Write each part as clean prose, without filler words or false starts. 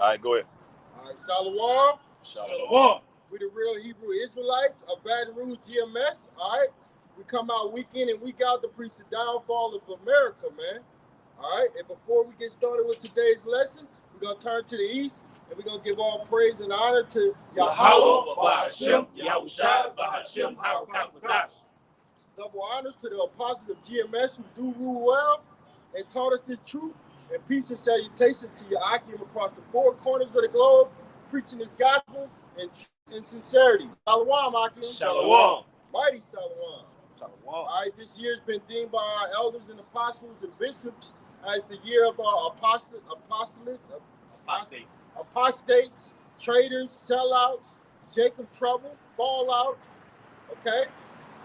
All right, go ahead. All right, Shalom. Shalom. We the real Hebrew Israelites of Baton Rouge, GMS. All right, we come out week in and week out to preach the downfall of America, man. All right, and before we get started with today's lesson, we're gonna turn to the east and we're gonna give all praise and honor to Yahweh, Bahashem, Yahushua, Bahashem, Harakakadash. Double honors to the apostles of GMS who do rule well and taught us this truth. And peace and salutations to your Akim across the four corners of the globe, preaching this gospel and truth and sincerity. Shalom, Akim. Shalom. Mighty Shalom. Shalom. All right, this year's been deemed by our elders and apostles and bishops as the year of apostates, traitors, sellouts, Jacob trouble, fallouts, okay?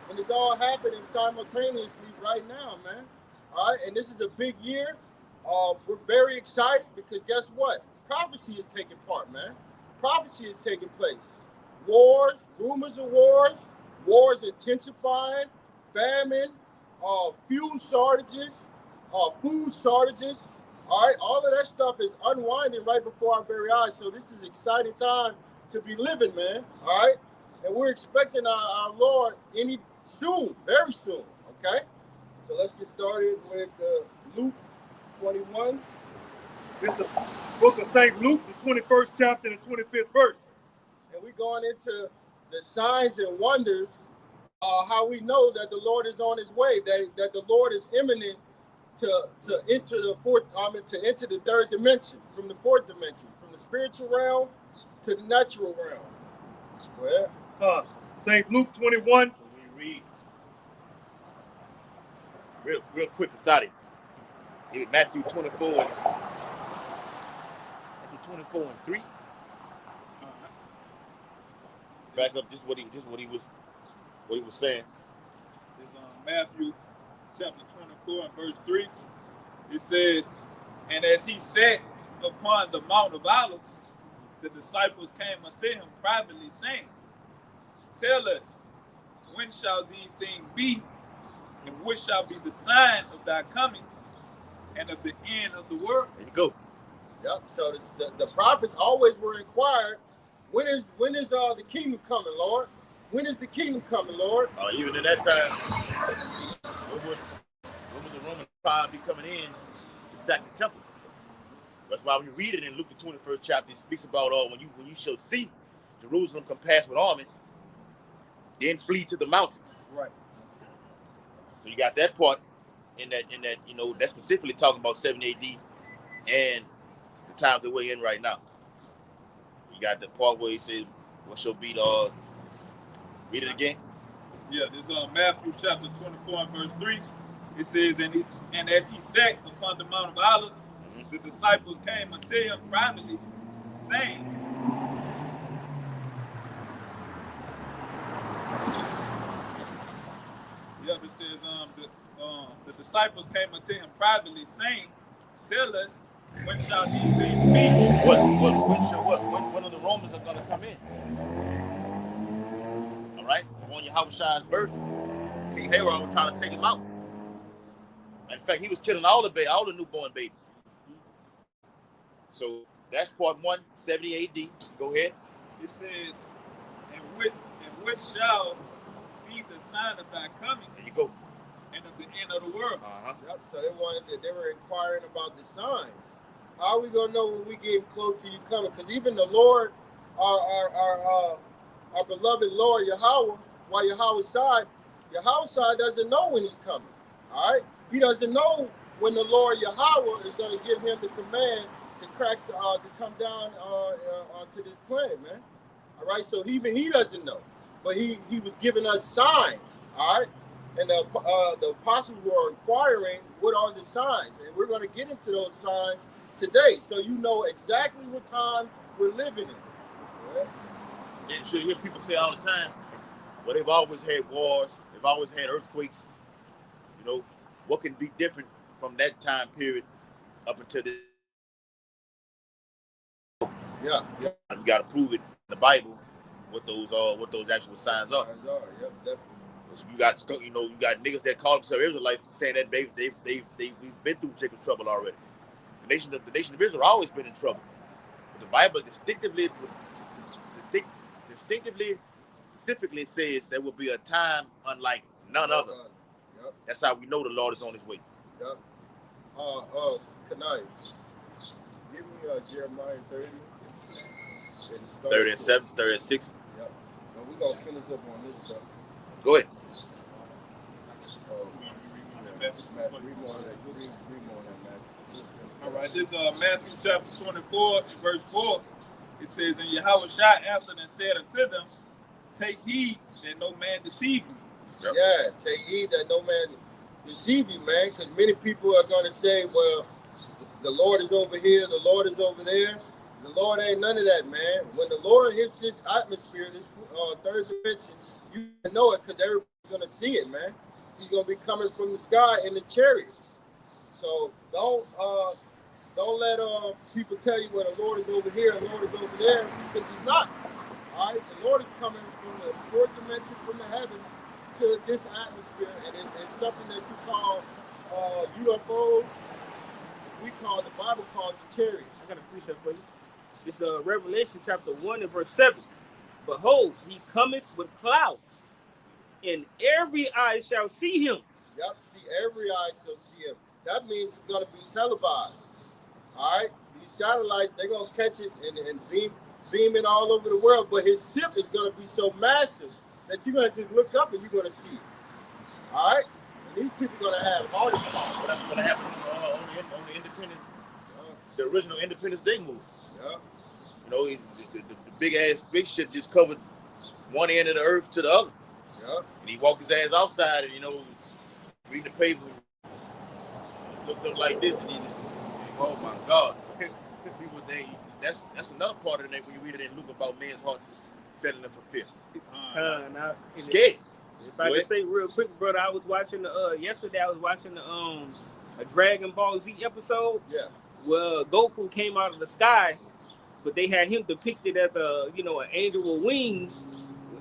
And it's all happening simultaneously right now, man. All right, and this is a big year. We're very excited because guess what? Prophecy is taking part, man. Prophecy is taking place. Wars, rumors of wars intensifying, famine, fuel shortages, food shortages. All right, all of that stuff is unwinding right before our very eyes. So this is an exciting time to be living, man. All right, and we're expecting our Lord very soon. Okay, so let's get started with Luke 21. This is the book of St. Luke, the 21st chapter and the 25th verse. And we're going into the signs and wonders, how we know that the Lord is on his way, that the Lord is imminent to enter the third dimension, from the fourth dimension, from the spiritual realm to the natural realm. Well, St. Luke 21. We read real quick, Asadi. Matthew 24 and 3. Back up just what he was saying. It's Matthew chapter 24 and verse 3. It says, "And as he sat upon the Mount of Olives, the disciples came unto him privately, saying, Tell us, when shall these things be, and what shall be the sign of thy coming and of the end of the world?" There you go. Yep. So the prophets always were inquired, when is the kingdom coming, Lord? When is the kingdom coming, Lord? Even in that time, when would the Roman Empire be coming in to sack the temple? That's why when you read it in Luke the 21st chapter, it speaks about when you shall see Jerusalem compassed with armies, then flee to the mountains. Right. So you got that part in that that's specifically talking about 7 AD and the time that we're in right now. You got the part where he says, what shall be the read it again? Yeah, this is Matthew chapter 24 and verse 3. It says, and as he sat upon the Mount of Olives, the disciples came unto him privately, saying, it says, the disciples came unto him privately, saying, Tell us, when shall these things be? When are the Romans are going to come in? All right, on Yahushua's birth, King Herod was trying to take him out. In fact, he was killing all the newborn babies. So that's part 1, 70 AD. Go ahead. It says, and what shall be the sign of thy coming? There you go. And of the end of the world. Yep. So they were inquiring about the signs. How are we gonna know when we get close to you coming? Because even the Lord, our beloved Lord Yahweh, while Yahweh doesn't know when he's coming. All right, he doesn't know when the Lord Yahweh is going to give him the command to come down to this planet, man. All right, so even he doesn't know, but he was giving us signs. All right, and the apostles were inquiring, what are the signs? And we're going to get into those signs today, so you know exactly what time we're living in. Right? And you should hear people say all the time, well, they've always had wars, they've always had earthquakes. What can be different from that time period up until this? Yeah. You got to prove it in the Bible what those actual signs are. Yep, definitely. So you got niggas that call themselves Israelites saying that we've been through Jacob's trouble already. The nation of Israel always been in trouble. The Bible distinctively, specifically says there will be a time unlike none other. Yep. That's how we know the Lord is on his way. Yep. Kanai, give me Jeremiah 30. 30 and 7, 30 and 6. Yep. Now we're going to finish up on this stuff. Go ahead. Matt, read more on that, Matt. All right, this Matthew chapter 24, verse 4. It says, and Yahushua answered and said unto them, take heed that no man deceive you. Yep. Yeah, take heed that no man deceive you, man, because many people are going to say, well, the Lord is over here, the Lord is over there. The Lord ain't none of that, man. When the Lord hits this atmosphere, this third dimension, you know it because everybody's going to see it, man. He's going to be coming from the sky in the chariots. So don't let people tell you, well, the Lord is over here, the Lord is over there, because he's not. All right? The Lord is coming from the fourth dimension, from the heavens, to this atmosphere, and it's something that you call UFOs. We call, the Bible calls it chariots. I got a precept for you. It's Revelation chapter 1 and verse 7. Behold, he cometh with clouds, and every eye shall see him. Yep, see, every eye shall see him. That means it's going to be televised. All right? These satellites, they're going to catch it and beam it all over the world, but his ship is going to be so massive that you're going to just look up and you're going to see it. All right? And these people are going to have heart attacks. That's going to happen on the Independence, the original Independence Day movie. Yeah. You know, the big ass spaceship just covered one end of the earth to the other. Yeah. And he walked his ass outside and, you know, reading the paper, looked up like this, and he just, oh my God. People think that's another part of it when you read it in Luke about men's hearts failing them for fear. Scared. If I just say real quick, brother, I was watching yesterday. I was watching a Dragon Ball Z episode. Yeah. Where Goku came out of the sky, but they had him depicted as an angel with wings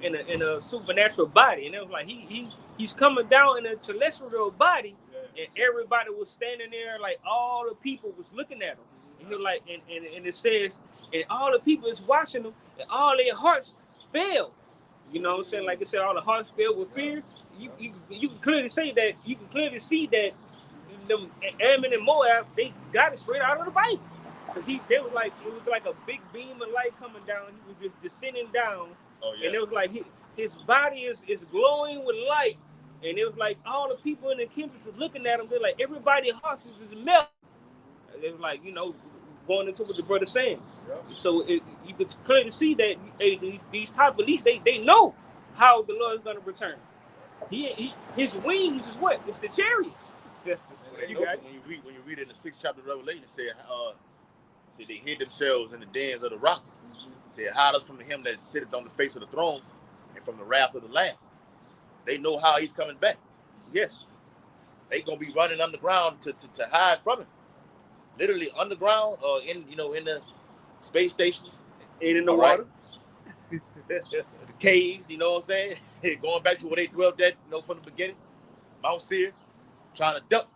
in a supernatural body, and it was like he's coming down in a celestial body, and everybody was standing there, like all the people was looking at him, and he was like, and it says, and all the people is watching him, and all their hearts fell. You know what I'm saying? Like it said, all the hearts filled with fear. You can clearly say that. You can clearly see that them Ammon and Moab, they got it straight out of the Bible. Because it was like a big beam of light coming down. He was just descending down. Oh, yeah. And it was like his body is glowing with light. And it was like all the people in the kindred was looking at him. They're like, everybody's hearts is just melting. It was like, going into what the brother's saying. Yeah. So you could clearly see that these type of least they know how the Lord is going to return. His wings is what? It's the chariots. When you read it in the 6th chapter of Revelation, it said they hid themselves in the dens of the rocks. Mm-hmm. It said, hide us from him that sitteth on the face of the throne and from the wrath of the Lamb. They know how he's coming back. Yes. They gonna be running underground to hide from him. Literally underground, in the space stations. And in the water. Right? The caves, you know what I'm saying? Going back to where they dwelt at, from the beginning. Mount Seir, trying to duck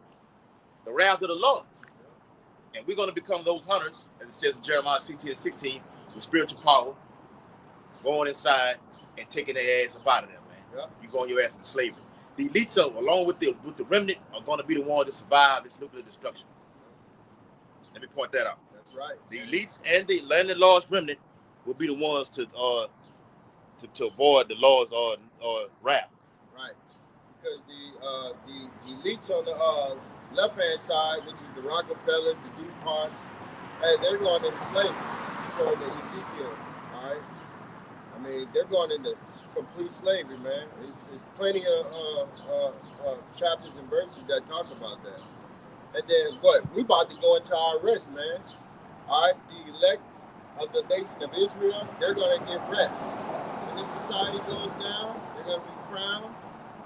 the wrath of the Lord. And we're going to become those hunters, as it says in Jeremiah 16 and 16, with spiritual power, going inside and taking their ass up out of there, man. Yeah. You're going your ass into slavery. The elites, along with the remnant, are going to be the ones that survive this nuclear destruction. Let me point that out. That's right. The elites and the landed lost remnant will be the ones to avoid the Lord's wrath. Right. Because the elites on the left-hand side, which is the Rockefellers, the DuPonts, they're going into slavery. According to Ezekiel, all right? I mean, they're going into complete slavery, man. It's plenty of chapters and verses that talk about that. And then what? We about to go into our rest, man. All right? The elect of the nation of Israel, they're going to get rest. When this society goes down, they're going to be crowned,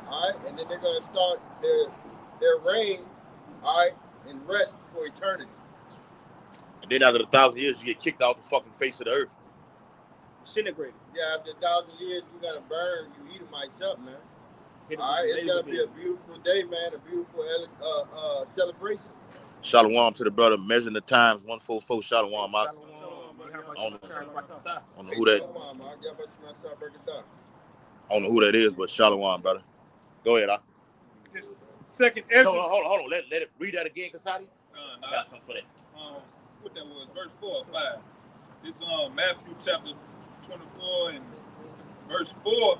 all right? And then they're going to start their reign, all right, and rest for eternity. And then after 1,000 years, you get kicked off the fucking face of the earth. Disintegrated. Yeah, after 1,000 years, you're going to burn you Edomites up, man. All right, it's going to be a beautiful day, man, a beautiful celebration. Shalom to the brother, measuring the times, 144, Shalom. Shalom. don't know who that. I don't know who that is, but Shalom, brother. Go ahead, This second Ezra. No, hold on. Let it read that again, Kasadi. I got something for that. What that was, verse 4 or 5. It's Matthew chapter 24 and verse 4.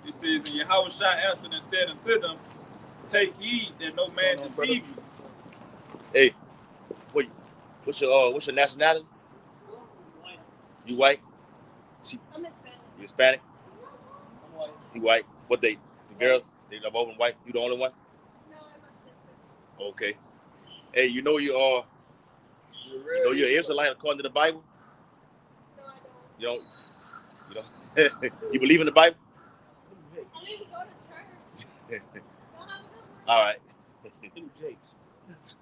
It says, and Yahushua answered and said unto them, take heed that no man deceive you. Hey, what's your nationality? White. You white? I'm Hispanic. You Hispanic? I'm white. You white? What the girls? They love over white? You the only one? No, I'm my sister. Okay. Hey, you know you're an Israelite according to the Bible? No, I don't. You don't? You believe in the Bible? I mean, we go to church. All right. Them Jakes.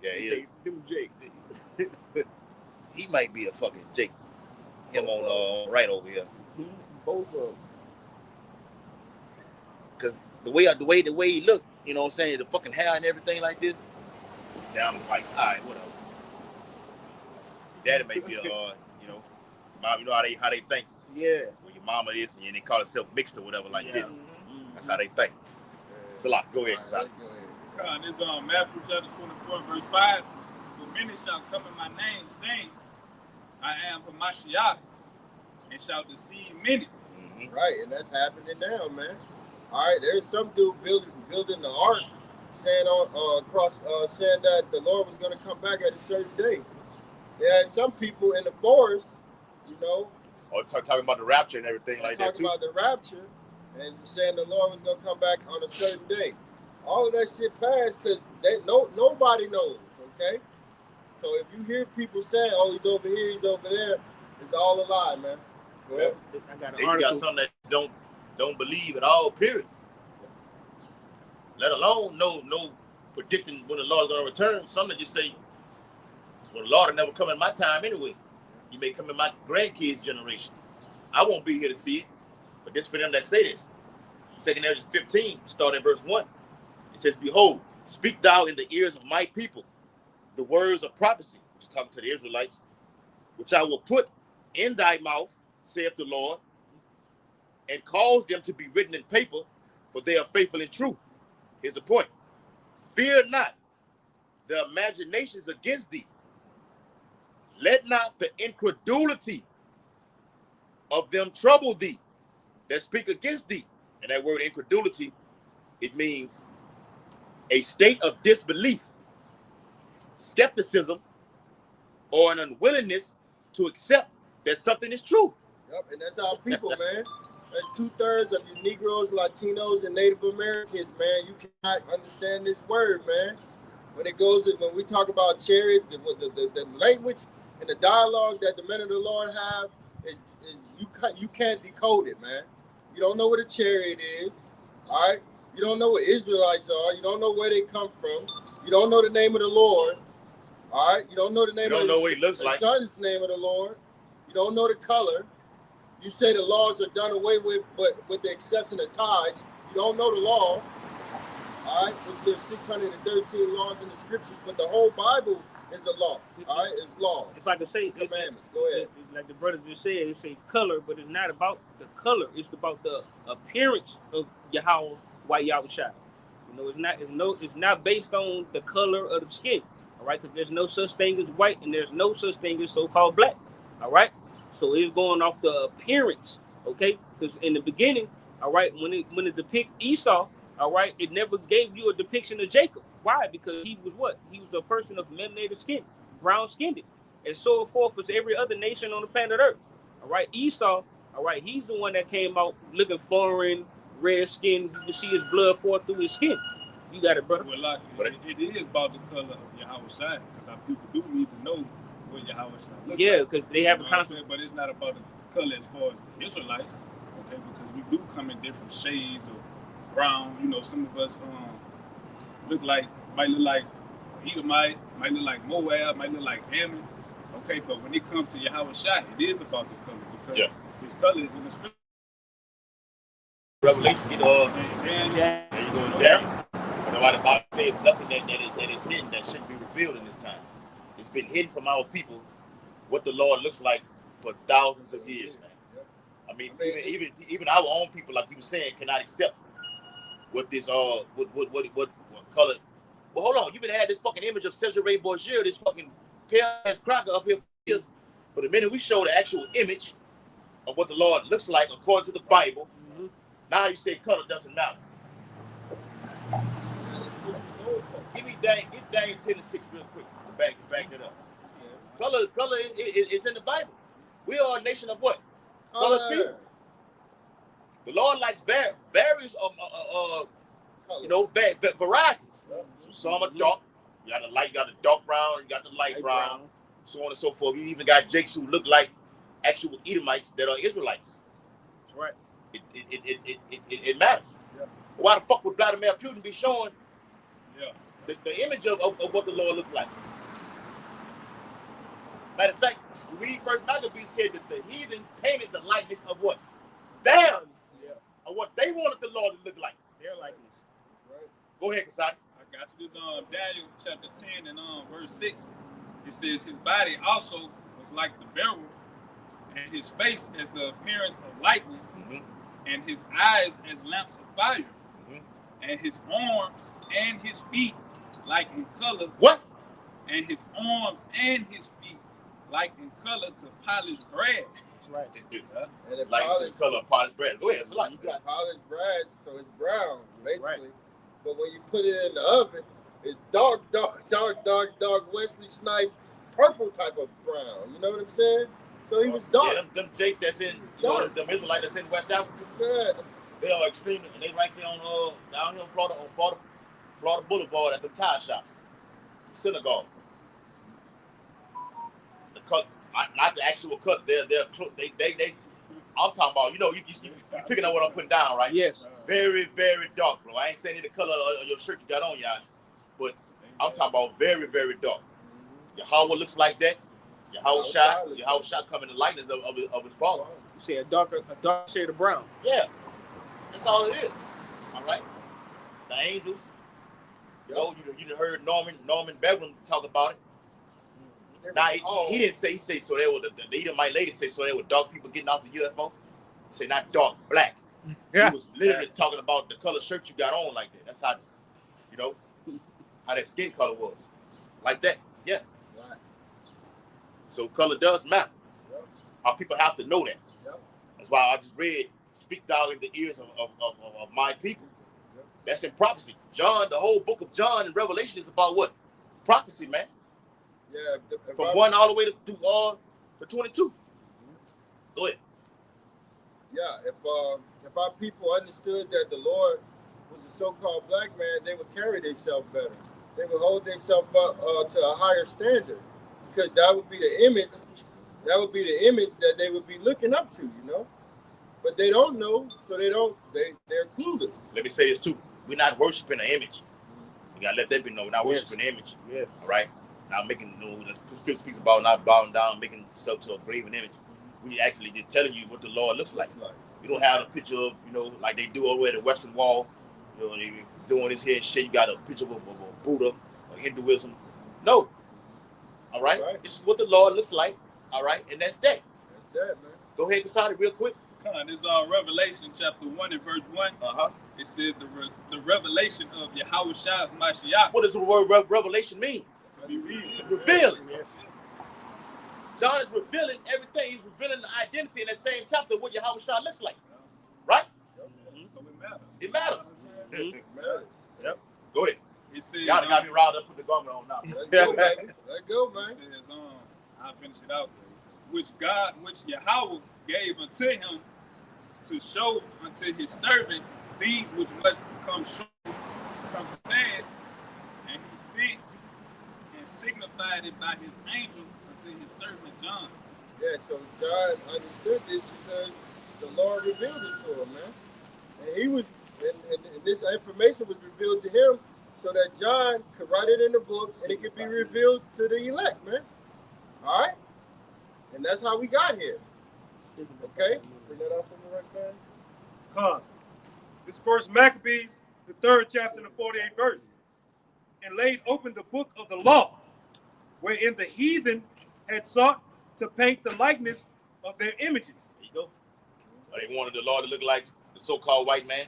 Yeah, he Them Jakes. He might be a fucking Jake. Him on right over here. Both of them. Cause the way he look, you know what I'm saying, the fucking hair and everything like this. Sound like, all right, whatever. Daddy may be mom, you know how they think. Yeah. When your mama is and they call herself mixed or whatever like this. Mm-hmm. That's how they think. It's a lot. Go ahead, son. This Matthew chapter 24 verse 5. For many shall come in my name, saying, I am Hamashiach, and shall deceive many. Mm-hmm. Right, and that's happening now, man. All right, there's some dude building the ark, saying saying that the Lord was going to come back at a certain day. There had some people in the forest, you know. Oh, talking about the rapture and everything like that too. Talking about the rapture, and saying the Lord was going to come back on a certain day. All of that shit passed because nobody knows, okay? So if you hear people saying, oh, he's over here, he's over there, it's all a lie, man. Go ahead. I got an Then you article. got some that don't believe at all, period. Let alone no predicting when the Lord's gonna return. Some that just say, well, the Lord will never come in my time anyway. He may come in my grandkids' generation. I won't be here to see it. But this for them that say this. 2 Ezra 15, starting at verse 1. It says, behold, speak thou in the ears of my people the words of prophecy. He's talking to the Israelites, which I will put in thy mouth, saith the Lord, and cause them to be written in paper, for they are faithful and true. Here's the point. Fear not the imaginations against thee. Let not the incredulity of them trouble thee that speak against thee. And that word incredulity, it means a state of disbelief, skepticism, or an unwillingness to accept that something is true. Yep, and that's our people, man. That's 2/3 of you Negroes, Latinos, and Native Americans, man. You cannot understand this word, man. When we talk about chariot, the language and the dialogue that the men of the Lord have is you can't decode it, man. You don't know what a chariot is, all right? You don't know what Israelites are. You don't know where they come from. You don't know the name of the Lord, all right? You don't know the name. You don't know what he looks the like. Son's name of the Lord. You don't know the color. You say the laws are done away with, but with the exception of tithes. You don't know the laws, all right? There's 613 laws in the scriptures, but the whole Bible is a law, all right? It's law. If I could say, Commandments. Go ahead. like the brother just said, they say color, but it's not about the color. It's about the appearance of Yahweh, white Yahushua. You know, it's not based on the color of the skin, all right? Because there's no such thing as white, and there's no such thing as so-called black, all right? So it's going off the appearance, okay? Because in the beginning, all right, when it depict Esau, all right, it never gave you a depiction of Jacob. Why? Because he was what? He was a person of melanated skin, brown-skinned, and so forth as every other nation on the planet Earth. All right, Esau, all right, he's the one that came out looking foreign, red skin. You can see his blood pour through his skin. You got it, brother. Well, like, it is about the color of Yahushua, because our people do need to know what Yahushua looks like. Yeah, because they have a concept. But it's not about the color as far as the Israelites, okay? Because we do come in different shades of brown. You know, some of us might look like Edomite, might look like Moab, might look like Ammon. Okay, but when it comes to Yahushua, it is about the color, because his color is in the scripture. Revelation, And there you go down. But the Bible says nothing that is hidden that shouldn't be revealed in this time. It's been hidden from our people what the Lord looks like for thousands of years, man. I mean, even our own people, like you were saying, cannot accept what this what color. Well, hold on, you been had this fucking image of Cesare Borgia, this fucking pale ass cracker up here for years. But the minute we show the actual image of what the Lord looks like according to the Bible, now you say color doesn't matter. Get Daniel 10 and 6 real quick. Back it up. Color is in the Bible. We are a nation of what? Color people. The Lord likes various varieties. So some are dark. You got the light, you got the dark brown, you got the light brown, so on and so forth. You even got Jakes who look like actual Edomites that are Israelites. That's right. It matters. Yeah. Why the fuck would Vladimir Putin be showing the image of what the Lord looks like? Matter of fact, we read First Maccabees said that the heathen painted the likeness of what? Them. Of what they wanted the Lord to look like. Their likeness. Right. Go ahead, Kasai. I got you. This Daniel chapter 10 and verse 6. It says his body also was like the beryl, and his face as the appearance of lightning, and his eyes as lamps of fire, and his arms and his feet like in color. What? And his arms and his feet like in color to polished brass. Right. And it like the color of polished brass. Go ahead. It's like you got polished brass, so it's brown, basically. Right. But when you put it in the oven, it's dark Wesley Snipes purple type of brown. You know what I'm saying? So he was dark. Yeah, them Jakes that's in, them Israelites that's in West Africa. Yeah. They are extremely, and they right there on down here in Florida, on Florida Boulevard at the tire shops, synagogue. The cut, not the actual cut. They. I'm talking about, you picking up what I'm putting down, right? Yes. Very, very dark, bro. I ain't saying the color of your shirt you got on, y'all, but I'm talking about very, very dark. Yahweh looks like that. Yahweh shot coming in the likeness of his father. You say a dark shade of brown. Yeah, that's all it is. All right. The angels. You heard Norman Bedouin talk about it. Now he didn't say. He said so. They were the Edomite lady said so. They were dark people getting off the UFO. He said not dark, black. He was literally talking about the color shirt you got on like that. That's how, how that skin color was, like that. Yeah. Right. So color does matter. Yep. Our people have to know that. Yep. That's why I just read, "Speak thou in the ears of my people." Yep. That's in prophecy. John, the whole book of John and Revelation is about what? Prophecy, man. Yeah. From 1 all the way to 22. Go ahead. Yeah, if our people understood that the Lord was a so-called black man, they would carry themselves better. They would hold themselves up to a higher standard, because that would be the image. That would be the image that they would be looking up to, But they don't know, so they're clueless. Let me say this too: we're not worshiping an image. We gotta let that be known. We're not worshiping an image. Yes. All right. Not making the scripture speaks about not bowing down, making yourself to a graven image. We actually just telling you what the Lord looks like. You don't have a picture of, like they do over at the Western Wall. They doing this here and shit. You got a picture of a Buddha or Hinduism. No. All right? This is what the Lord looks like. All right? And that's that. That's that, man. Go ahead, Kasadi, real quick. Come on, this is Revelation chapter 1 and verse 1. It says the revelation of Yahweh Shai Mashiach. What does the word revelation mean? To be revealed. Revealing. John is revealing everything. He's revealing the identity in that same chapter of what Yahweh Shai looks like. Right? So it matters. It matters. It matters. Yep. Go ahead. It says, y'all got me riled up, put the garment on now. Let go, man. Let go, man. It says, I'll finish it out. Which Yahweh gave unto him to show unto his servants things which must come to pass, and he sent and signified it by his angel unto his servant John. Yeah, so John understood this because the Lord revealed it to him, man. And he was, and this information was revealed to him so that John could write it in the book and it could be revealed to the elect, man. All right? And that's how we got here. Okay? Bring that out from the right man. Come. This first Maccabees, the 3rd chapter and the 48th verse. And laid open the book of the law, wherein the heathen had sought to paint the likeness of their images. There you go. Or they wanted the Lord to look like the so-called white man,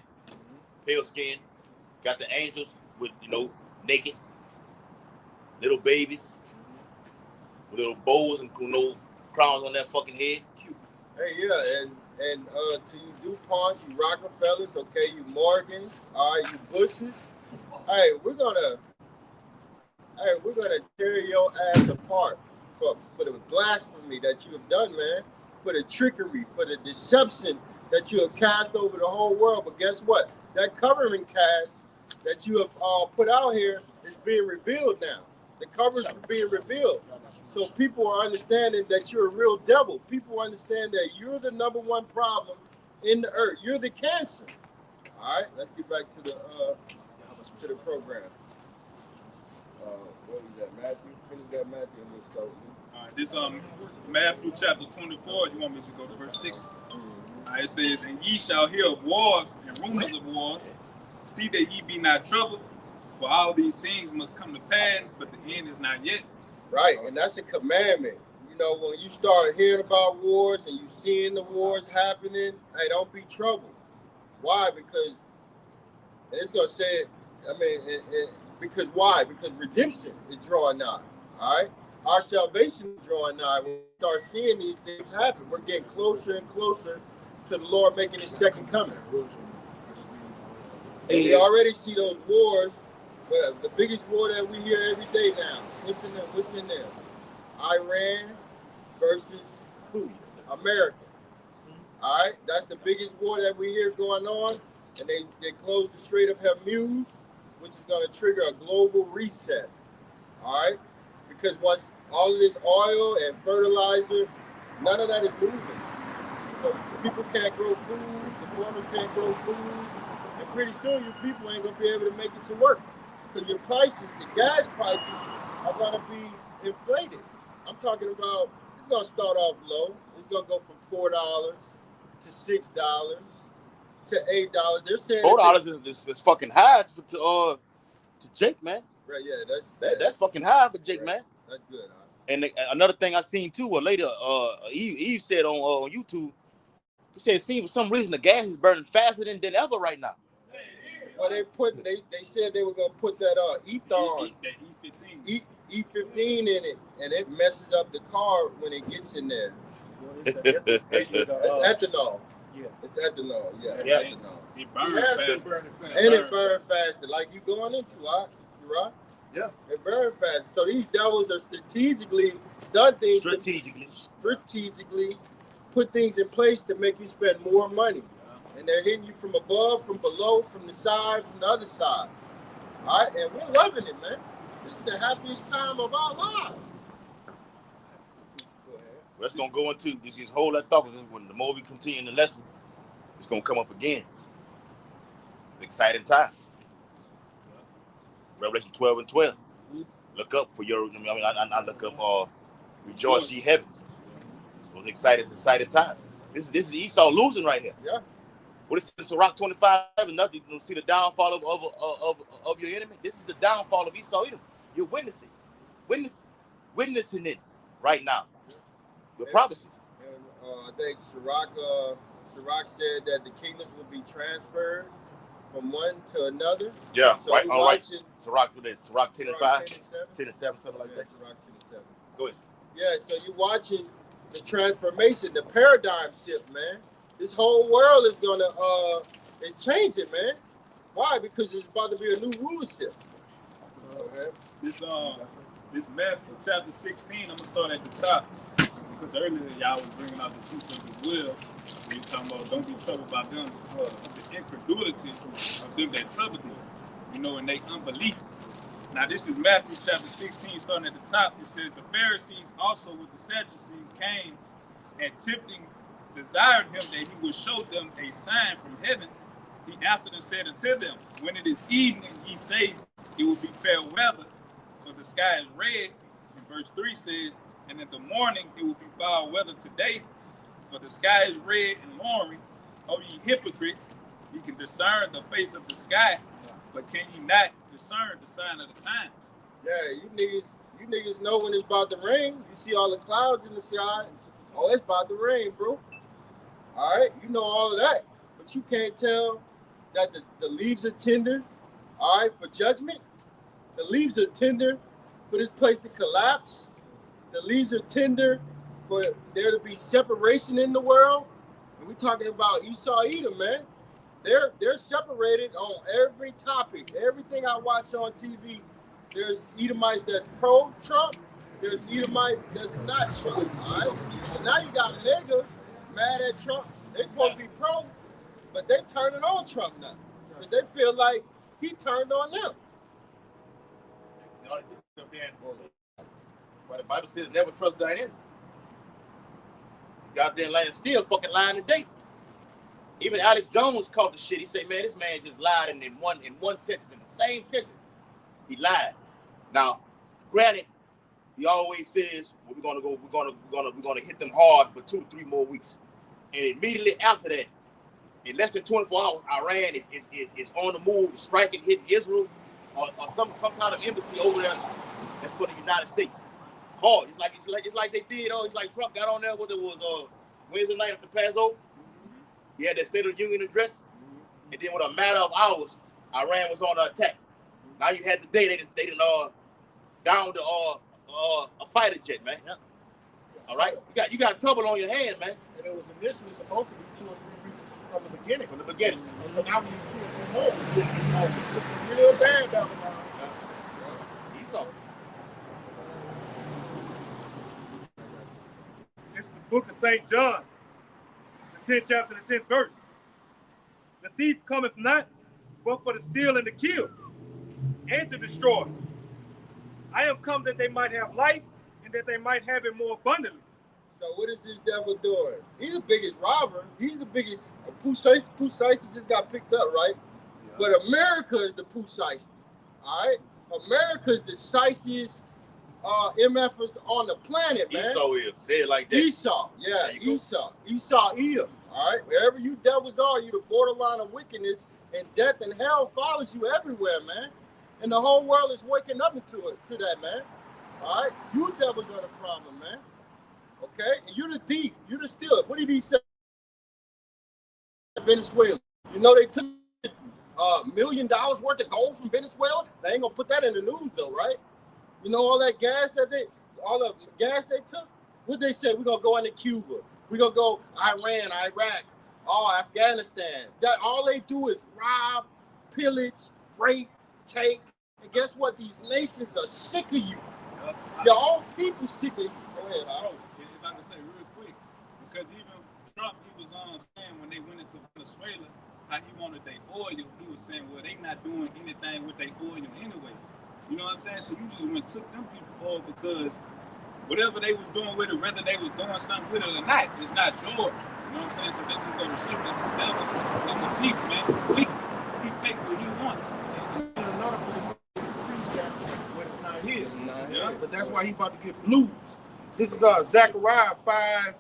pale skin, got the angels with, naked, little babies, with little bows and crowns on their fucking head. Cute. Hey, yeah, and to you DuPonts, you Rockefellers, okay, you Morgans, all right, you Bushes. Hey, we're gonna tear your ass apart for the blasphemy that you have done, man, for the trickery, for the deception that you have cast over the whole world. But guess what? That covering cast that you have put out here is being revealed now. The covers are being revealed. So people are understanding that you're a real devil. People understand that you're the number one problem in the earth. You're the cancer. All right, let's get back to the program. What was that, Matthew? Finish that, Matthew, and we'll start with you. All right, this Matthew chapter 24. You want me to go to verse 6? All right, it says, "And ye shall hear of wars and rumors of wars. See that ye be not troubled, for all these things must come to pass, but the end is not yet." Right, and that's a commandment. When you start hearing about wars and you seeing the wars happening, hey, don't be troubled. Why? Because, and it's going to say it, because why? Because redemption is drawing nigh, all right? Our salvation is drawing nigh. When we start seeing these things happen, we're getting closer and closer to the Lord making his second coming. And we already see those wars, but the biggest war that we hear every day now, what's in there? Iran versus who? America. All right, that's the biggest war that we hear going on, and they closed the Strait of Hormuz, which is going to trigger a global reset. All right, because once all of this oil and fertilizer, none of that is moving. So people can't grow food, the farmers can't grow food, and pretty soon you people ain't gonna be able to make it to work because your prices, the gas prices, are gonna be inflated. I'm talking about it's gonna start off low. It's gonna go from $4 to $6 to $8. They're saying $4 is fucking high to Jake, man. Right, yeah, that's fucking high for Jake, man. That's good. Huh? And another thing I seen too, later, Eve said on YouTube, he said it seems for some reason the gas is burning faster than ever right now. Well, they said they were gonna put that ethane, that E15 in it, and it messes up the car when it gets in there. It's ethanol. Yeah. It's ethanol. Yeah, Yeah. ethanol. It burns fast. And it burns faster, like you going into, right? You right? Yeah. It burns faster. So these devils are strategically done things. Strategically put things in place to make you spend more money. And they're hitting you from above, from below, from the side, from the other side. All right? And we're loving it, man. This is the happiest time of our lives. Let's gonna go into this whole that thought. When the more we continue the lesson, it's gonna come up again. Exciting time. Revelation 12 and 12. Look up for your. I look up. Rejoice, ye heavens. It was excited time. This is Esau losing right here. Yeah. What is this? Sirach 25 and nothing. You see the downfall of your enemy. This is the downfall of Esau. You're witnessing it right now. The prophecy. And, I think Sirach said that the kingdoms will be transferred from one to another. Yeah, so right. All right. Sirach 10 and 5, 10 and 7, something like that. Sirach 10 and 7. Go ahead. Yeah, so you're watching the transformation, the paradigm shift, man. This whole world is gonna it's changing, man. Why? Because it's about to be a new rulership. This Matthew chapter 16, I'm gonna start at the top because earlier y'all was bringing out the fruits of the will. We were talking about don't be troubled by them, the incredulity of them that trouble them, and they unbelief. Now this is Matthew chapter 16, starting at the top. It says the Pharisees also with the Sadducees came and desired him that he would show them a sign from heaven. He answered and said unto them, when it is evening, ye say it will be fair weather, for the sky is red. And verse 3 says, and in the morning it will be foul weather today, for the sky is red and lowering. O ye hypocrites, ye can discern the face of the sky, but can ye not discern the sign of the time? Yeah, you You niggas know when it's about to rain. You see all the clouds in the sky. Oh, it's about to rain, bro. All right, you know all of that. But you can't tell that the leaves are tender, all right, for judgment. The leaves are tender for this place to collapse. The leaves are tender for there to be separation in the world. And we're talking about Esau, Edom, man. They're separated on every topic. Everything I watch on TV, there's Edomites that's pro-Trump. There's Edomites that's not Trump. All right? So now you got niggas mad at Trump. They supposed to be pro, but they turning on Trump now. Because they feel like he turned on them. But the Bible says never trust thine enemy. Goddamn land still fucking lying today. Even Alex Jones caught the shit. He said, man, this man just lied in one sentence, in the same sentence. He lied. Now, granted, he always says, well, we're gonna hit them hard for 2 to 3 more weeks. And immediately after that, in less than 24 hours, Iran is on the move, striking, hitting Israel, or some kind of embassy over there that's for the United States. Hard. It's like they did. It's like Trump got on there. What it was Wednesday night after Passover. He had that State of the Union address, and then with a matter of hours, Iran was on the attack. Now you had the day they didn't down to a fighter jet, man. Yep. All right, you got trouble on your hands, man. And it was initially supposed to be 2 or 3 weeks from the beginning. And so now we need 2 or 3 more. It's looking real bad down the line. Esau. It's the book of St. John, the 10th chapter, the 10th verse. The thief cometh not, but for to steal and to kill, and to destroy. I am come that they might have life, and that they might have it more abundantly. So what is this devil doing? He's the biggest robber. He's the biggest. Pusaista just got picked up, right? Yeah. But America is the Pusaista, all right? America is the shiestiest MFers on the planet, man. Esau is. Say it like that. Esau, yeah, Esau. Esau, Edom, all right? Wherever you devils are, you the borderline of wickedness, and death and hell follows you everywhere, man. And the whole world is waking up to that, man. All right? You devils are the problem, man. Okay? And you're the thief. You're the stealer. What did he say? Venezuela. You know they took $1 million worth of gold from Venezuela? They ain't gonna put that in the news though, right? You know all that gas all the gas they took? What they say? We're gonna go into Cuba. We're gonna go Iran, Iraq, Afghanistan. That all they do is rob, pillage, rape, take. And guess what? These nations are sick of you. Your own people sick of you. Go ahead, if I can say real quick, because even Trump, he was saying when they went into Venezuela, how he wanted their oil, he was saying, well, they not doing anything with their oil anyway. You know what I'm saying? So you just went took them people oil because whatever they was doing with it, whether they was doing something with it or not, it's not yours. You know what I'm saying? So they just go to sleep and the devil is a thief, man. He take what he wants. And another place when it's not here. Yeah. But that's why he about to get blues. This is Zechariah 5,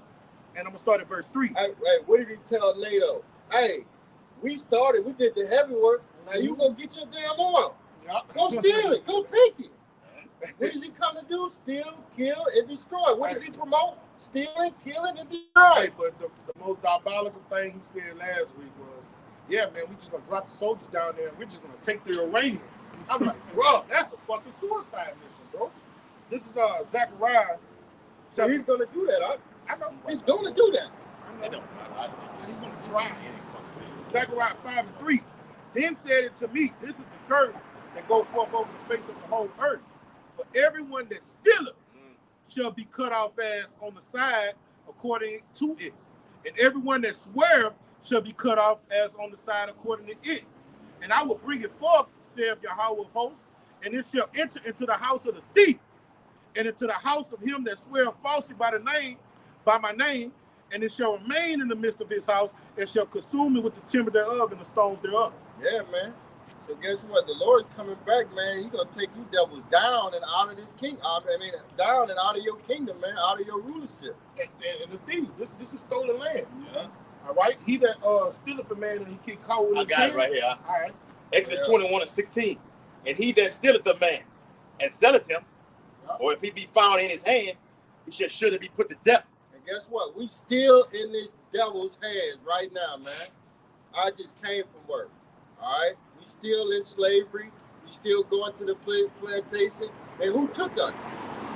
and I'm gonna start at verse 3. Hey, what did he tell NATO? Hey, we did the heavy work. Now you gonna get your damn oil. Yep. Go steal it. Go take it. What does he come to do? Steal, kill, and destroy. What does he promote? Stealing, killing, and destroying. But the most diabolical thing he said last week was, yeah, man, we just gonna drop the soldiers down there and we're just gonna take their uranium. I'm like, bro, that's a fucking suicide mission, bro. This is Zechariah. So he's gonna do that. I know. He's gonna do that. I know. He's gonna try. Zechariah 5 and 3. Then said it to me, this is the curse that go forth over the face of the whole earth. For everyone that stealeth shall be cut off as on the side according to it. And everyone that sweareth shall be cut off as on the side according to it. And I will bring it forth, saith Yahweh of hosts, and it shall enter into the house of the thief, and into the house of him that sweareth falsely by my name, and it shall remain in the midst of his house, and shall consume it with the timber thereof and the stones thereof. Yeah, man. So guess what? The Lord's coming back, man. He's gonna take you devils down and out of this kingdom. Down and out of your kingdom, man, out of your rulership. And the thing, this is stolen land. Yeah. All right. He that stealeth a man and he keep caught with I his got hand. it right here. All right. Exodus 21 and 16. And he that stealeth a man and selleth him Or if he be found in his hand, he should surely be put to death. And guess what? We still in this devil's hands right now, man. I just came from work. All right? We still in slavery. We still going to the plantation. And who took us?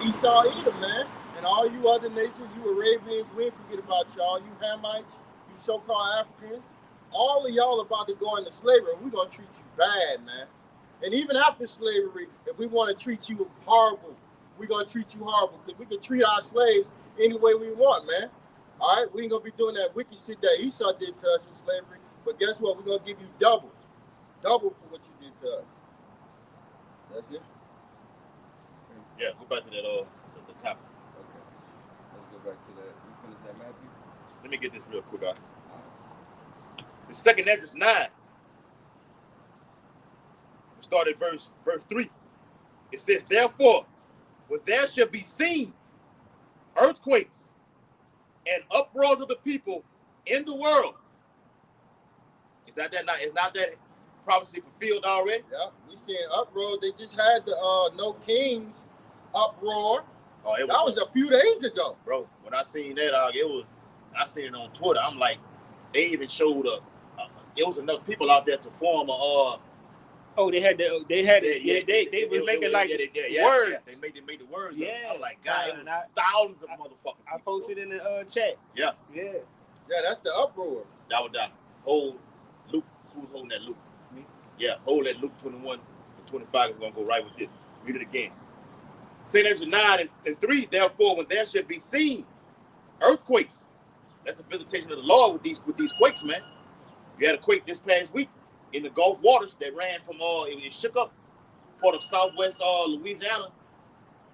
Esau, Edom, man. And all you other nations, you Arabians, we ain't forget about y'all. You Hamites, you so-called Africans. All of y'all about to go into slavery. We're going to treat you bad, man. And even after slavery, if we want to treat you horrible, we're going to treat you horrible because we can treat our slaves any way we want, man. All right? We ain't going to be doing that wicked shit that Esau did to us in slavery. But guess what? We're going to give you double. Double for what you did to us. That's it? Yeah, go back to that the topic. Okay. Let's go back to that. You finish that, Matthew? Let me get this real quick, guys. The second Esdras 9. We start at verse 3. It says, therefore, when there shall be seen earthquakes and uproars of the people in the world. Is not that prophecy fulfilled already? Yeah, we seeing uproar. They just had the No Kings uproar. Oh, that was a few days ago. Bro, when I seen that, I seen it on Twitter. I'm like, they even showed up. It was enough people out there to form a they was making like words. Yeah. They made the words. Yeah. I'm like, God, it was thousands of motherfuckers. I posted in the chat. Yeah. Yeah, that's the uproar. That was that whole Luke. Who's holding that Luke? Me? Yeah, hold that Luke 21 and 25 is gonna go right with this. Read it again. St. Esdras 9 and 3. Therefore, when there should be seen earthquakes, that's the visitation of the Lord with these quakes, man. You had a quake this past week in the Gulf waters that ran from it shook up part of southwest Louisiana,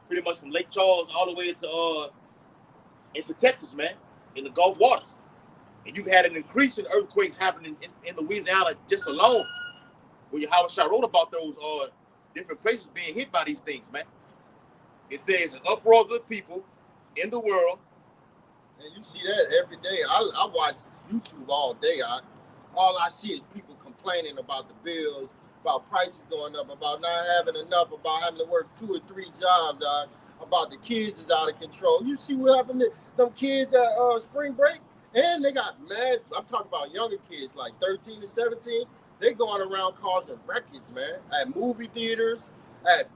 pretty much from Lake Charles all the way into Texas, man, in the Gulf waters. And you've had an increase in earthquakes happening in Louisiana just alone. Where Howard Shaw wrote about those different places being hit by these things, man. It says an uproar of the people in the world. And you see that every day. I watch YouTube all day. All I see is people complaining about the bills, about prices going up, about not having enough, about having to work 2 or 3 jobs, about the kids is out of control. You see what happened to them kids at spring break? And they got mad. I'm talking about younger kids, like 13 and 17. They going around causing records, man. At movie theaters, at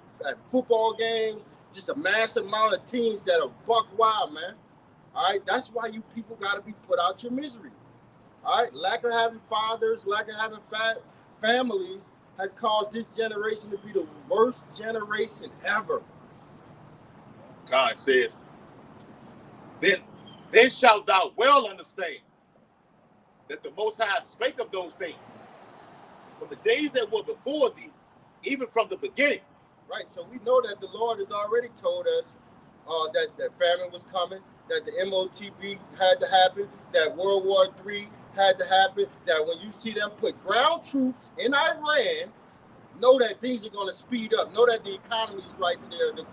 football games, just a massive amount of teams that are buck wild, man. All right, that's why you people got to be put out your misery. All right, lack of having fathers, lack of having families has caused this generation to be the worst generation ever. God says, then shalt thou well understand that the Most High spake of those things from the days that were before thee, even from the beginning. Right, so we know that the Lord has already told us that famine was coming, that the MOTB had to happen, that World War III had to happen, that when you see them put ground troops in Iran, know that things are going to speed up, know that the economy is right there to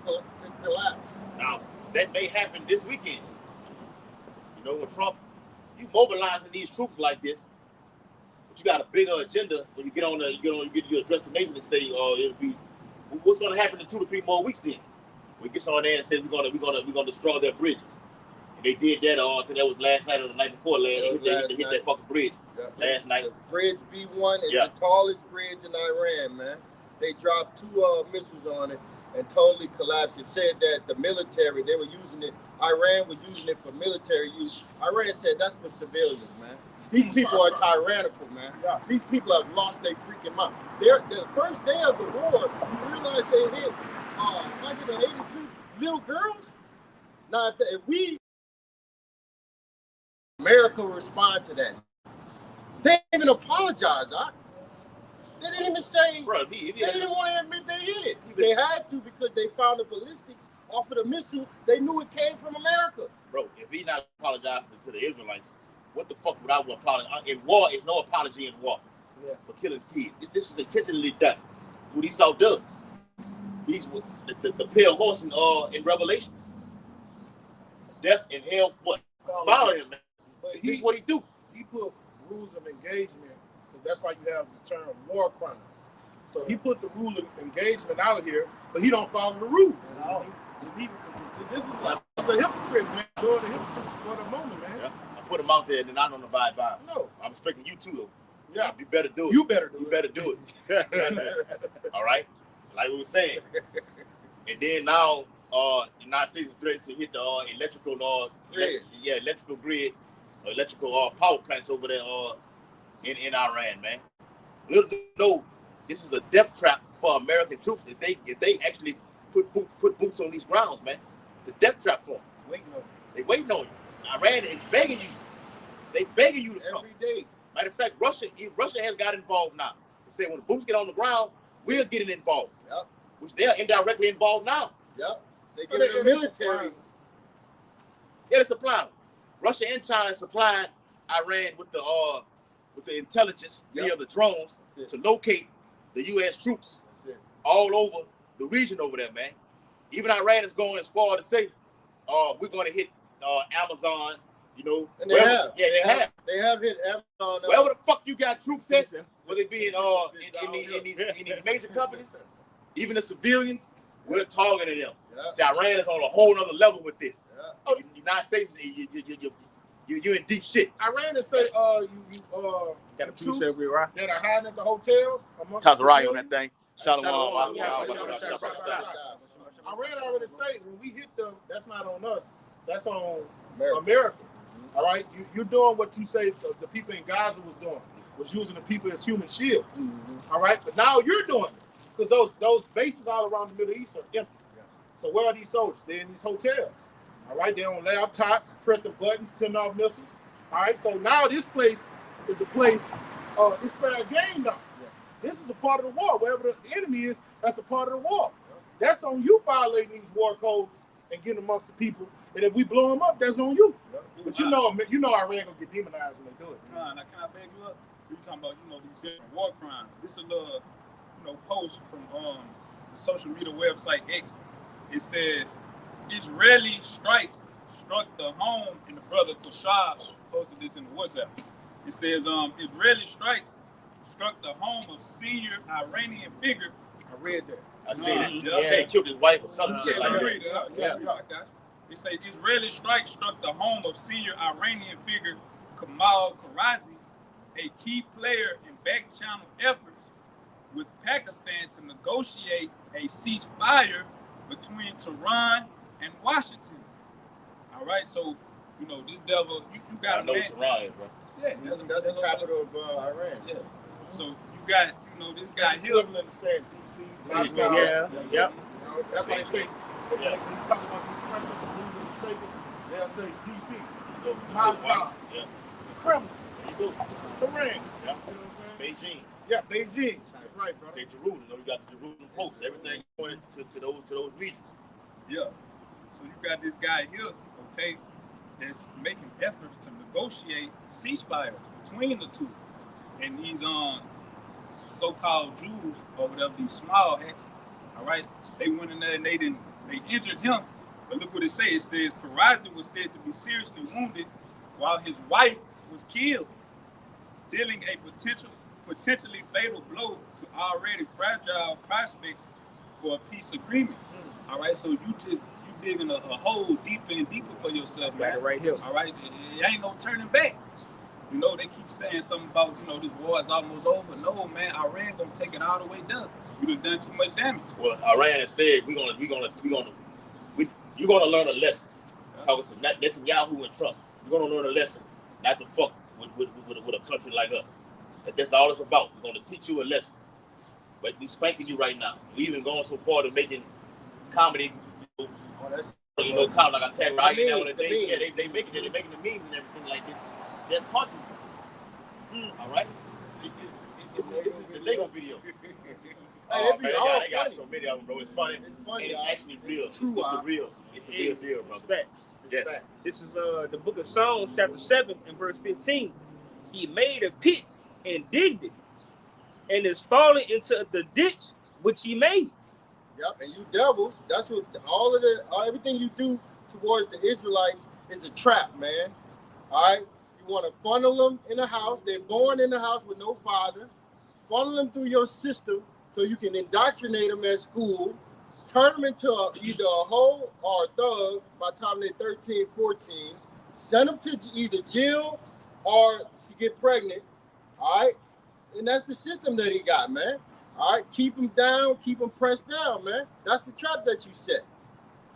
collapse. Now, that may happen this weekend. You know, when Trump, you mobilizing these troops like this, but you got a bigger agenda when you address the nation and say, it'll be, what's going to happen in 2 to 3 more weeks then? We get on there and say we're gonna destroy their bridges. And they did that. I think that was last night or the night before last. They hit that fucking bridge last night. The bridge B1 is the tallest bridge in Iran, man. They dropped 2 missiles on it and totally collapsed. It said that the military, they were using it. Iran was using it for military use. Iran said that's for civilians, man. These people are tyrannical, man. These people have lost their freaking mind. The first day of the war, you realize they hit 182 little girls. Now, if America respond to that, they didn't even apologize. They didn't even say, they didn't want to admit they hit it. They had to because they found the ballistics off of the missile. They knew it came from America. Bro, if he not apologizing to the Israelites, what the fuck would I want to apologize? In war, there's no apology in war for killing kids. This was intentionally done. That's what Esau does. He's with the pale horse in Revelations. Death and hell, what? Follow him, man. But he's what he do. He put rules of engagement, because that's why you have the term war crimes. So he put the rule of engagement out here, but he don't follow the rules. This is a hypocrite, man. Doing the hypocrite for the moment, man. Yeah. I put them out there and then I don't abide by them. No. I'm expecting you too, though. Yeah. You better do it. You better do You it. better do it. All right? Like we were saying. And then now, the United States is ready to hit the electrical electrical grid, electrical power plants over there in Iran, man. Little do you know, this is a death trap for American troops if they actually put boots on these grounds, man. It's a death trap for them. They waiting on you. Iran is begging you. They begging you to come. Every day. Matter of fact, Russia has got involved now. They say when the boots get on the ground, we're getting involved. Yep. Which they're indirectly involved now. Yep. They get the military. Yeah, they're supplying. Russia and China supplying Iran with the intelligence via the drones to locate the U.S. troops all over the region over there, man. Even Iran is going as far to say, we're going to hit Amazon, you know. And they have. Yeah, they have. They have hit Amazon. Wherever the fuck you got troops at, whether it be in these major companies, even the civilians, we're targeting them. Yeah. See, Iran is on a whole other level with this. Yeah. Oh, the United States, you're in deep shit. Iran to say got a the piece troops of Iraq. that are hiding at the hotels. Tazaraya on that thing. Shalom. Iran already say when we hit them, that's not on us. That's on America. America. All right, you're doing what you say the people in Gaza was doing, was using the people as human shields. All right, but now you're doing it because those bases all around the Middle East are empty. Yes. So where are these soldiers? They're in these hotels. All right, they're on laptops, pressing buttons, sending off missiles. All right, so now this place is a place. It's fair game now. Yeah. This is a part of the war. Wherever the enemy is, that's a part of the war. Yeah. That's on you violating these war codes and getting amongst the people. And if we blow them up, that's on you. Yeah. But you know Iran gonna get demonized when they do it. Now, can I beg you up? You talking about these different war crimes? This is a little post from the social media website X. It says Israeli strikes struck the home, and the brother Kushab posted this in the WhatsApp. It says Israeli strikes struck the home of senior Iranian figure. I read that. I seen it. Yeah. I said he killed his wife or some shit like that. Read it out. Yeah, I got you. It says Israeli strike struck the home of senior Iranian figure Kamal Karazi, a key player in back-channel efforts with Pakistan to negotiate a ceasefire between Tehran and Washington. All right, so this devil, you got I know what Tehran is, bro. Yeah, That's the capital of Iran. Yeah. So you got this guy here. Equivalent to saying DC, Moscow. Yeah. Yep. That's what they say. When you talk about these presidents and movers and shakers, they'll say DC, Moscow, Yeah. Kremlin, There you go. Tehran. Yeah. You know what I'm saying? Beijing. Yeah, Beijing. That's right, bro. Say Jerusalem. You got the Jerusalem Post. Everything going to those regions. Yeah. So you got this guy here, okay, that's making efforts to negotiate ceasefires between the two. And these so-called Jews over there, these small hats, all right, they went in there and they injured him. But look what it says. It says Karazi was said to be seriously wounded while his wife was killed, dealing a potentially fatal blow to already fragile prospects for a peace agreement. All right, so you digging a hole deeper and deeper for yourself, man. Right here. All right, it ain't no turning back. They keep saying something about this war is almost over. No, man, Iran gonna take it all the way down. You done too much damage. Well, Iran has said you're gonna learn a lesson. Yeah. Talking to Netanyahu and Trump, you're gonna learn a lesson not to fuck with a country like us. That's all it's about. We're gonna teach you a lesson. But we spanking you right now. We even going so far to making comedy. Comedy like I tag right now. They making the memes and everything like this. They're taunting you. All right. This is the Lego video. Hey, Man, they got so many of them, bro. It's funny. And it's actually real. It's true, the real. It's the real deal, bro. Fact. Yes. This is the book of Psalms, chapter 7 and verse 15. He made a pit and digged it, and is falling into the ditch which he made. Yep, and you devils, that's what everything you do towards the Israelites is a trap, man. All right? You want to funnel them in the house. They're born in the house with no father. Funnel them through your system so you can indoctrinate them at school, turn them into either a hoe or a thug by the time they're 13, 14, send them to either jail or to get pregnant, all right? And that's the system that he got, man. All right, keep them down, keep them pressed down, man. That's the trap that you set.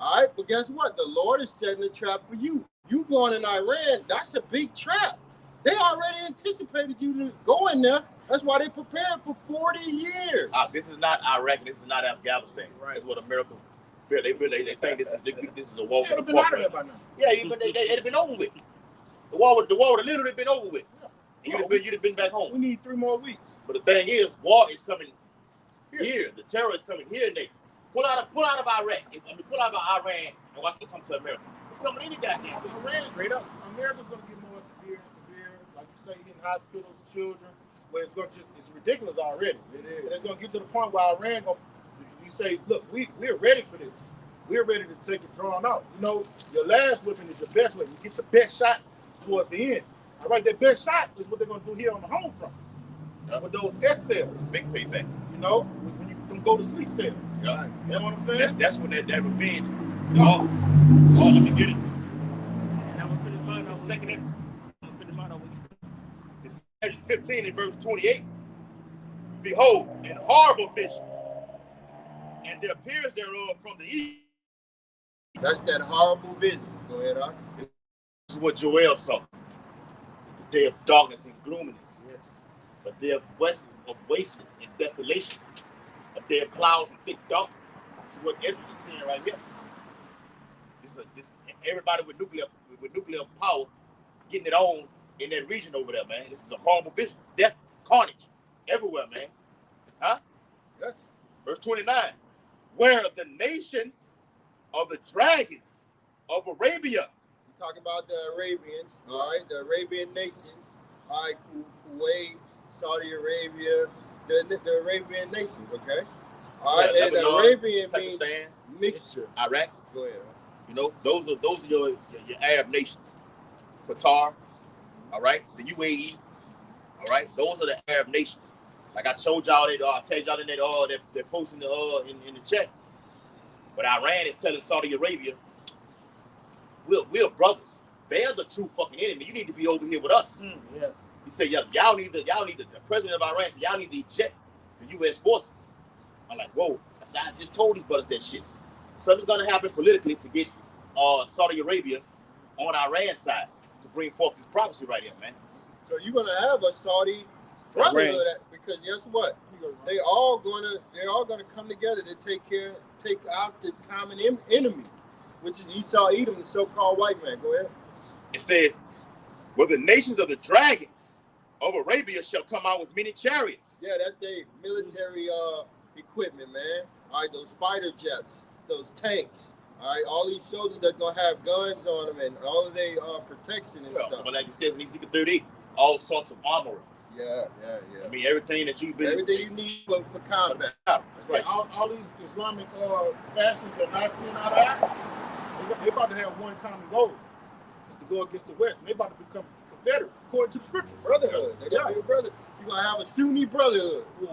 All right, but guess what? The Lord is setting a trap for you. You going in Iran, that's a big trap. They already anticipated you to go in there. That's why they prepared for 40 years. This is not Iraq. This is not Afghanistan. Right. That's what America feel. They think this is a war. Yeah, been out of there by now. Yeah, it'd been over with. The war would have literally been over with. Yeah. And you'd have been back home. We need 3 more weeks. But the thing is, war is coming here. The terror is coming here, Nate. Pull out of Iraq. Pull out of Iran and watch it come to America. It's coming any goddamn. Iran, straight up. America's gonna get more severe and severe. Like you say, in hospitals, children. Where it's ridiculous already. It is. And it's gonna get to the point where Iran you say, look, we're ready for this. We're ready to take it drawn out. You know, your last weapon is your best weapon. You get your best shot towards the end. All right, that best shot is what they're gonna do here on the home front. With those S cells. Big payback. You know, when you can go to sleep cells. Yeah. You know what I'm saying? That's when that revenge. Oh, let me get it. And I'm gonna finish mine off. Second it. I'm gonna finish mine off. It's 15 in verse 28. Behold, an horrible vision, and there appears thereof from the east. That's that horrible vision. Go ahead, Ar. This is what Joel saw. The day of darkness and gloominess. Yes. A day of wasteness and desolation. A day of clouds and thick darkness. This is what Ezra is seeing right here. Everybody with nuclear power getting it on in that region over there, man. This is a horrible vision. Death, carnage, everywhere, man. Huh? Yes. Verse 29. Where the nations of the dragons of Arabia. We talk about the Arabians, all right? The Arabian nations, all right? Kuwait, Saudi Arabia, the Arabian nations, okay? All right, and the Arabian means mixture. Iraq. Go ahead. You know, those are your Arab nations. Qatar, all right, the UAE, all right. Those are the Arab nations. Like I showed y'all that, I tagged y'all in that they're posting in the chat. But Iran is telling Saudi Arabia, we're brothers. They're the true fucking enemy. You need to be over here with us. Yeah. He said, y'all need the president of Iran said y'all need to eject the U.S. forces. I'm like, whoa. I just told these brothers that shit. Something's gonna happen politically to get Saudi Arabia on Iran's side to bring forth this prophecy right here, man. So you're gonna have a Saudi brotherhood because guess what? They're all gonna come together to take out this common enemy, which is Esau, Edom, the so-called white man. Go ahead. It says, well, the nations of the dragons of Arabia shall come out with many chariots. Yeah, that's their military equipment, man. All right, those fighter jets, those tanks. All right, all these soldiers that's gonna have guns on them and all of their protection and stuff. But like it says in Ezekiel 38, all sorts of armor. Yeah. I mean, everything that you've been... Everything you need for combat. That's right. All these Islamic fashions that I seen out of Africa, they about to have one common goal. It's to go against the West. And they about to become Confederate, according to the scriptures. Brotherhood. They got to be a brother. You're going to have a Sunni brotherhood. Ooh,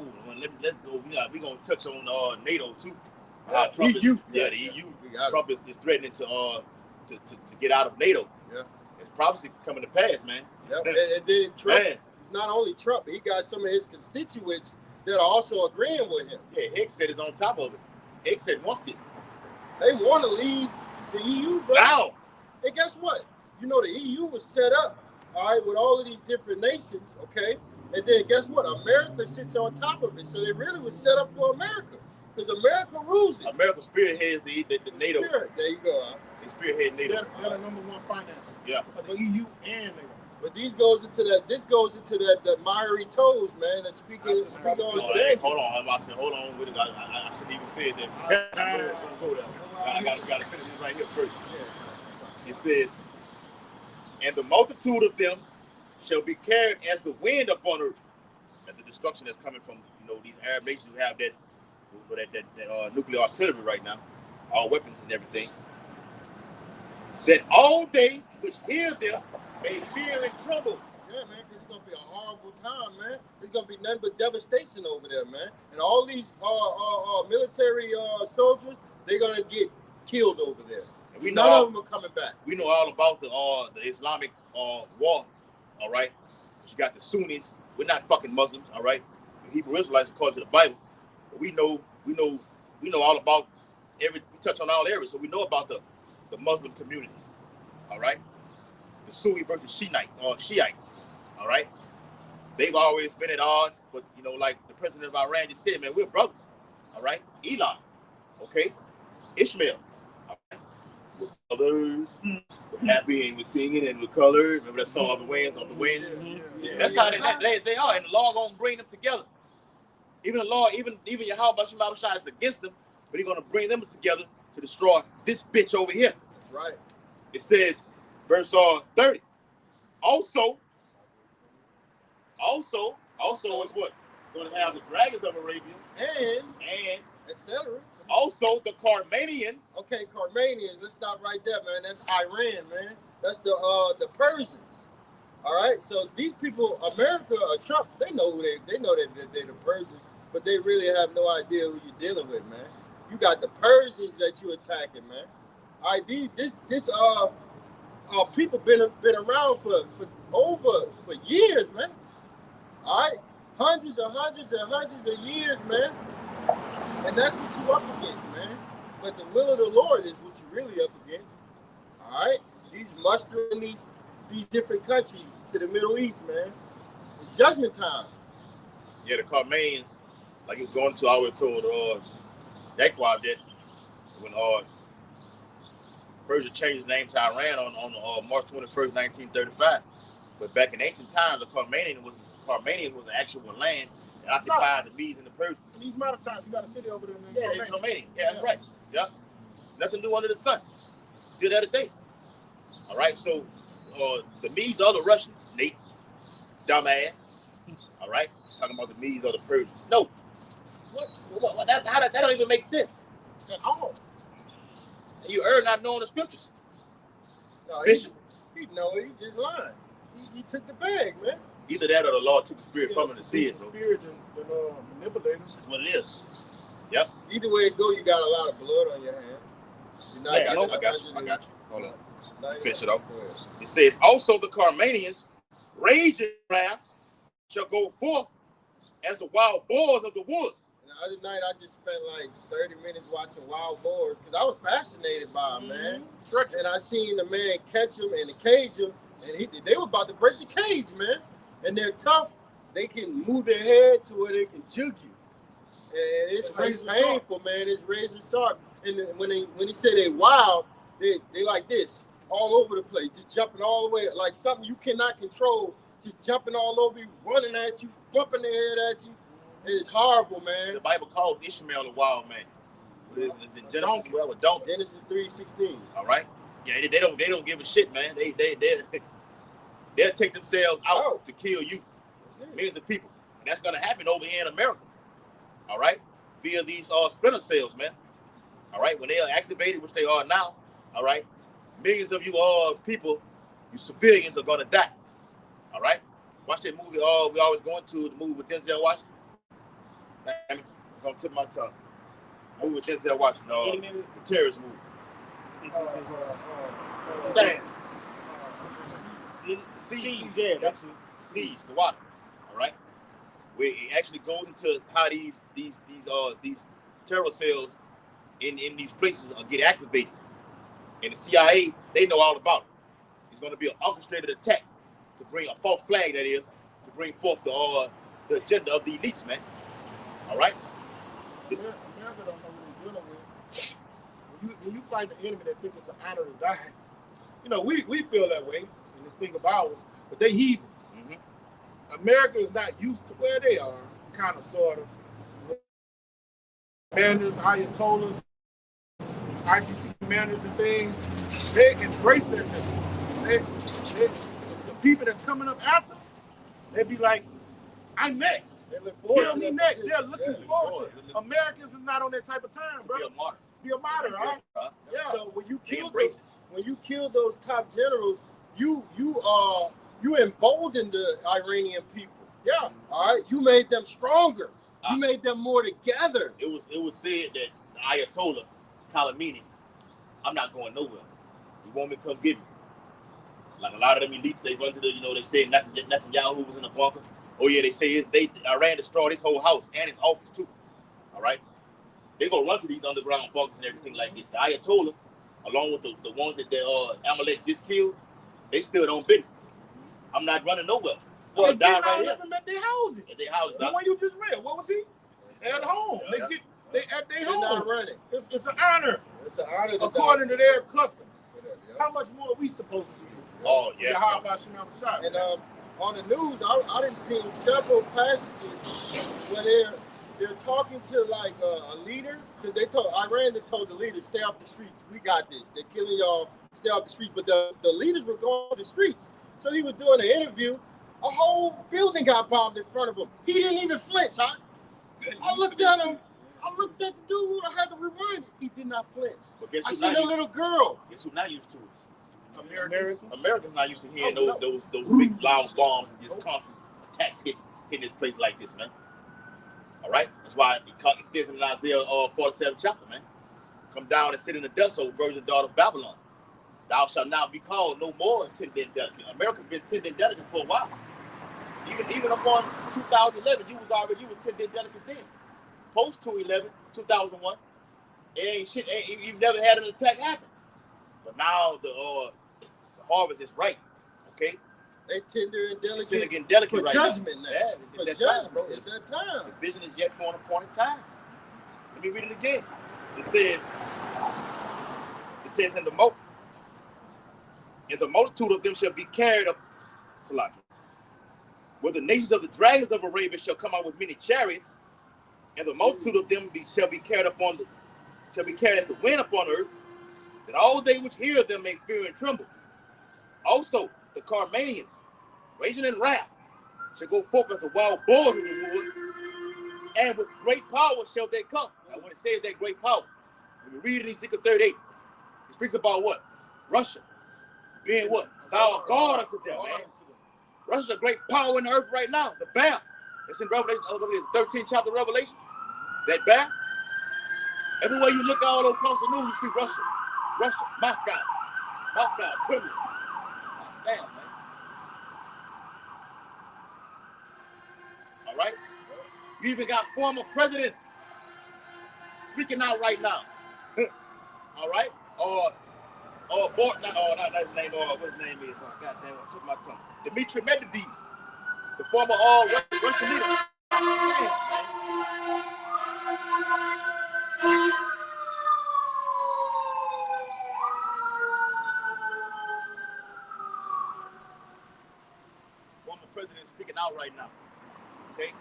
let's go. We're going to touch on NATO, too. The EU. The EU. Trump is threatening to get out of NATO. Yeah. It's probably coming to pass, man. Yep. And then Trump... Man. Not only Trump, but he got some of his constituents that are also agreeing with him. Yeah, Hicks said it's on top of it. Hicks said want this. They want to leave the EU, bro. Wow. And guess what? You know, the EU was set up, all right, with all of these different nations, okay? And then guess what? America sits on top of it. So they really was set up for America because America rules it. America spearheads the NATO. There you go. They spearhead NATO. They're the number one financer. Yeah. The EU and NATO. But this goes into that miry toes, man. That's speaking on the Hold on. I said, hold on with it. I shouldn't even say that. I got to finish this right here first. It says, and the multitude of them shall be carried as the wind upon earth. And the destruction that's coming from, these Arab nations who have that nuclear artillery right now, all weapons and everything. That all they which hear them may fear and tremble. Yeah, man, because it's going to be be a horrible time, man. It's gonna be nothing but devastation over there, man. And all these military soldiers, they're gonna get killed over there. And we None know of them are coming back. we know all about the Islamic war, all right? You got the Sunnis. We're not fucking Muslims, all right? The Hebrew Israelites, according to the Bible. But we know all about we touch on all areas, so we know about the Muslim community, all right? The Sunni versus Shiites, all right? They've always been at odds, but you know, like the president of Iran just said, man, we're brothers, all right? Elon, okay? Ishmael, all right? We're brothers, we're happy and we're singing and we're colored. Remember that song, Off the Winds, Off the Winds? That's how they are, and the law gonna bring them together. Even the law, even Yahweh Bashim Abishai is against them, but he's gonna bring them together to destroy this bitch over here. That's right. It says, verse 30. Also is what? Going to have the dragons of Arabia And etc. Also the Carmanians. Okay, Carmanians. Let's stop right there, man. That's Iran, man. That's the Persians. All right. So these people, America or Trump, they know who they know that they're the Persians, but they really have no idea who you're dealing with, man. You got the Persians that you're attacking, man. All right, this people been around for years, man. All right, hundreds of years, man. And that's what you up against, man. But the will of the Lord is what you're really up against. All right, he's mustering these different countries to the Middle East, man. It's judgment time. Yeah, the Carmanians, like he was going to, I was told Ecuador that when Persia changed his name to Iran on March 21st, 1935. But back in ancient times, the Carmanian was an actual land that occupied the Medes and the Persians. In these modern times, you got a city over there. Yeah, Carmanian. Yeah, that's right. Yeah, nothing new under the sun. Still there today. All right, so the Medes are the Russians, Nate, dumbass. All right, talking about the Medes or the Persians. No, what? That don't even make sense At all. You err not knowing the scriptures. No, Bishop. he just lying. He took the bag, man. Either that or the Lord took the spirit from him to see it, bro. Spirit and manipulate him. That's what it is. Yep. Either way it go, you got a lot of blood on your hand. I got you. Hold on. Finish it off. It says, also the Carmanians, rage and wrath, shall go forth as the wild boars of the wood. And the other night, I just spent like 30 minutes watching wild boars because I was fascinated by them, man. And I seen the man catch them and cage them, and they were about to break the cage, man. And they're tough. They can move their head to where they can jug you. And it's painful, man. It's razor sharp. And when he say they wild, they like this, all over the place, just jumping all the way, like something you cannot control, just jumping all over you, running at you, bumping their head at you. It's horrible, man. The Bible calls Ishmael a wild man. Genesis 3:16. All right. Yeah, they don't give a shit, man. They'll take themselves out to kill you, millions of people, and that's gonna happen over here in America. All right, via these splinter cells, man. All right, when they are activated, which they are now. All right, millions of you people, you civilians are gonna die. All right, watch that movie. We always going to the movie with Denzel Washington. Damn it, it's on the tip of my tongue. Movie with Denzel Washington, the terrorist movie. Damn. Siege, the water. All right, where it actually goes into how these terror cells in these places get activated, and the CIA, they know all about it. It's going to be an orchestrated attack to bring a false flag, that is, to bring forth the agenda of the elites, man. All right. America don't know what they're dealing with. When you fight the enemy that think it's an honor to die, you know, we feel that way in this thing of ours, but they heathens. Mm-hmm. America is not used to where they are, kind of, sort of. Commanders, Ayatollahs, IGC commanders and things, they embrace that thing. The people that's coming up after, they be like, I'm next. Kill me next. They're looking forward to it. Americans are not on that type of time, bro. Be a martyr, right? Yeah. So when you kill those top generals, you You emboldened the Iranian people. Yeah. All right, you made them stronger. You made them more together. It was said that the Ayatollah Khamenei, I'm not going nowhere. You want me to come get me? Like a lot of them elites, they run to the, they say Netanyahu was in a bunker. Oh yeah, they say Iran destroyed his whole house and his office too. All right, they gonna run to these underground bunkers and everything like this. The Ayatollah, along with the ones that Amalek just killed, they still don't business. I'm not running nowhere. Well, I'm dying right here. Them at their houses. At their houses. The one you just read, what was he? At home. Yeah. They at their They're home. not running. It's an honor. It's an honor to According to their customs. Yeah. How much more are we supposed to do? Oh yeah. How about Shemam And on the news, I done seen several passages where they're talking to like a leader, because Iran told the leaders, stay off the streets. We got this. They're killing y'all. Stay off the streets. But the leaders were going to the streets. So he was doing an interview. A whole building got bombed in front of him. He didn't even flinch. I looked at him. I looked at the dude. I had to rewind it. He did not flinch. I seen a little girl. Guess who not used to it? Americans not used to hearing those big loud bombs and just constant attacks hitting this place like this, man. All right, that's why it says in Isaiah 47 chapter, man. Come down and sit in the dust, O virgin daughter of Babylon. Thou shalt not be called no more tender and delicate. America's been tender and delicate for a while. Even upon 2011, you was tender and delicate then. Post 2001, ain't shit. You've never had an attack happen. But now the harvest is ripe. Okay, They tender and delicate. Tender and delicate for right judgment now. now. Yeah, For it's judgment. time, bro. It's that time. The vision is yet for an appointed time. Let me read it again. It says in the multitude of them shall be carried up, Salaki, where the nations of the dragons of Arabia shall come out with many chariots, and the multitude of them shall be carried as the wind upon earth, that all they which hear them may fear and tremble. Also, the Carmanians, raging in wrath, shall go forth as the wild boars of the wood, and with great power shall they come. Now, when it says that great power, when we read in Ezekiel 38, it speaks about what? Russia being what? Thou art God unto them, man. Russia's a great power in the earth right now. The bear. It's in Revelation, 13th chapter of Revelation. That bear. Everywhere you look all across the news, you see Russia, Moscow, Kremlin. Damn, man. All right? You even got former presidents speaking out right now. All right? Not his name, what his name is. Oh, God damn it, I took my tongue. Dmitry Medvedev, the former Russian leader. Damn, former president speaking out right now. Okay?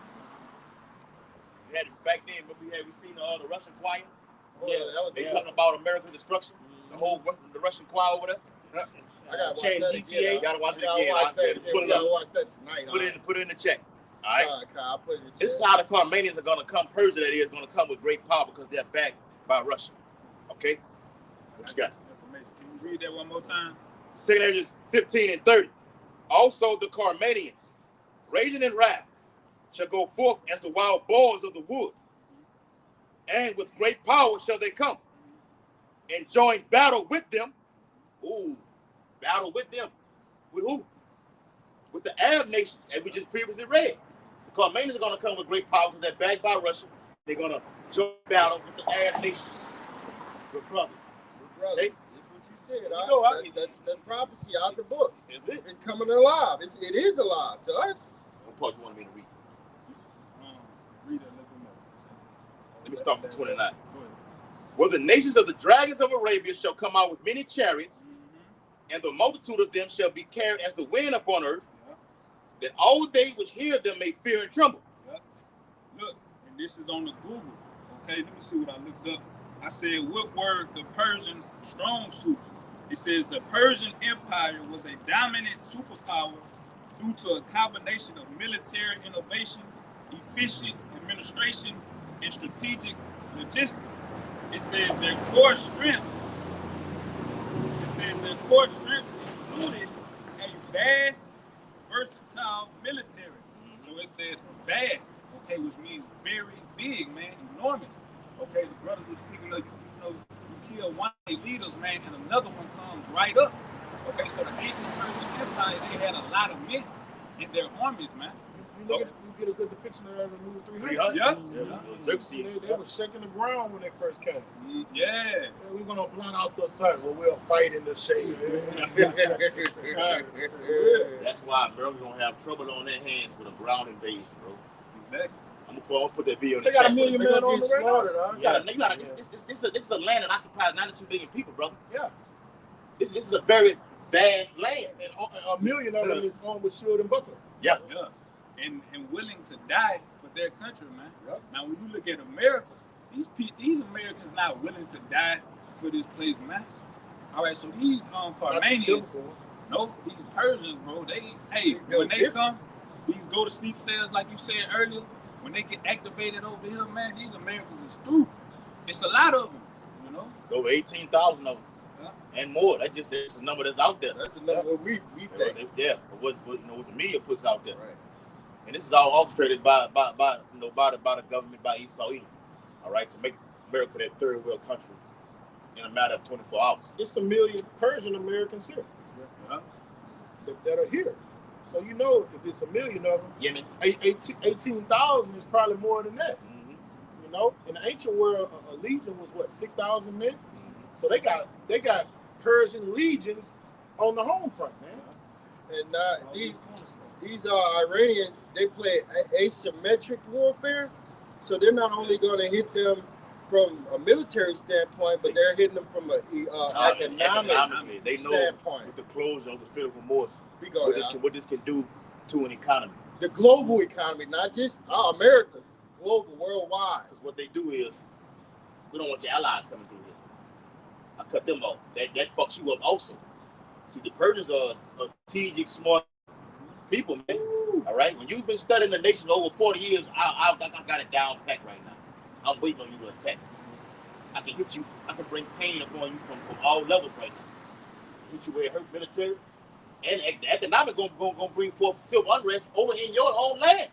We had it back then, but we seen the Russian choir. Yeah, that was They something about American destruction. The Russian choir over there. I gotta watch Change that GTA. again. You gotta watch it I again. gotta watch that again. Put We it gotta up. watch that tonight. Put it in the check. All right. I'll put it in the This is check. how the Carmanians are gonna come. Persia, that is, gonna come with great power because they're backed by Russia. Okay. What you got? Some information. Can you read that one more time? 2 Ages 15 and 30. Also the Carmanians, raging in wrath, shall go forth as the wild boars of the wood, and with great power shall they come, and join battle with them. Ooh, battle with them. With who? With the Arab nations, as we just previously read. The Carmanians are going to come with great power because they're backed by Russia. They're going to join battle with the Arab nations. With brothers. Brothers, Okay. that's what you said. go, That's prophecy out the book. Is it? It's coming alive. It is alive to us. What part you want me to read? Read it. Let me know. Let me start from 29. Go ahead. Where the nations of the dragons of Arabia shall come out with many chariots, and the multitude of them shall be carried as the wind upon earth, that all they which hear them may fear and tremble. Look, and this is on the Google. Okay, let me see what I looked up. I said, what were the Persians' strong suits? It says the Persian Empire was a dominant superpower due to a combination of military innovation, efficient administration, and strategic logistics. It says their core strengths. included a vast versatile military. So it said vast, okay, which means very big, man, enormous. Okay, the brothers were speaking of, you kill one of their leaders, man, and another one comes right up. Okay, so the ancient Persian Empire, they had a lot of men in their armies, man. You get a good depiction of that in the movie 300. Yeah. They were shaking the ground when they first came. Yeah. We're gonna blot out the sun, but we'll fight in the shade. That's why America gonna have trouble on their hands with a ground invasion, bro. Exactly. I'm gonna put that video in the They got chat. a million men on the slaughtered, huh? This is a land that occupies 92 million people, brother. Yeah. This is a very vast land. And a million of them is armed with shield and buckler. Yeah. Yeah. And willing to die for their country, man. Yep. Now, when you look at America, these Americans not willing to die for this place, man. All right, so these Parmenians, these Persians, bro, when they come, these go to sleep cells, like you said earlier, when they get activated over here, man, these Americans is through. It's a lot of them, you know. Over 18,000 of them. And more. That's the number that's out there. That's the number we think. Yeah, what the media puts out there. Right. And this is all orchestrated by the government, by Esau Edom, all right, to make America that third world country in a matter of 24 hours. It's a million Persian Americans here that are here. So you know, if it's a million of them, 18,000 is probably more than that. Mm-hmm. You know, in the ancient world, a legion was what, 6,000 men. Mm-hmm. So they got Persian legions on the home front, man. And these Iranians, they play asymmetric warfare, so they're not only going to hit them from a military standpoint, but they're hitting them from an economic they know standpoint. With the closure of the spirit of remorse, what this can do to an economy. The global economy, not just America, global, worldwide. Because what they do is, we don't want your allies coming through here. I cut them off. That fucks you up also. See, the Persians are strategic, smart people, man. Ooh. All right? When you've been studying the nation over 40 years, I got it down packed right now. I'm waiting on you to attack. I can hit you. I can bring pain upon you from all levels right now. Hit you where it hurt military. And the economic going to bring forth civil unrest over in your own land.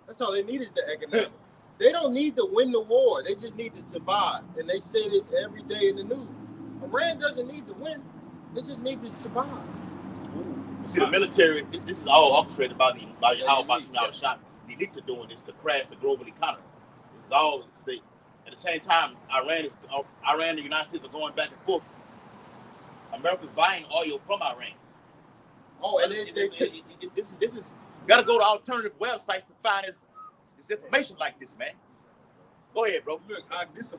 That's all they need is the economic. They don't need to win the war. They just need to survive. And they say this every day in the news. Iran doesn't need to win. They just need to survive. See, the military, this is all orchestrated by how Baton shot. The elites are doing this to crash the global economy. This is all at the same time, Iran and the United States are going back and forth. America's buying oil from Iran. Oh, and this is got to go to alternative websites to find this information like this, man. Go ahead, bro. Look, this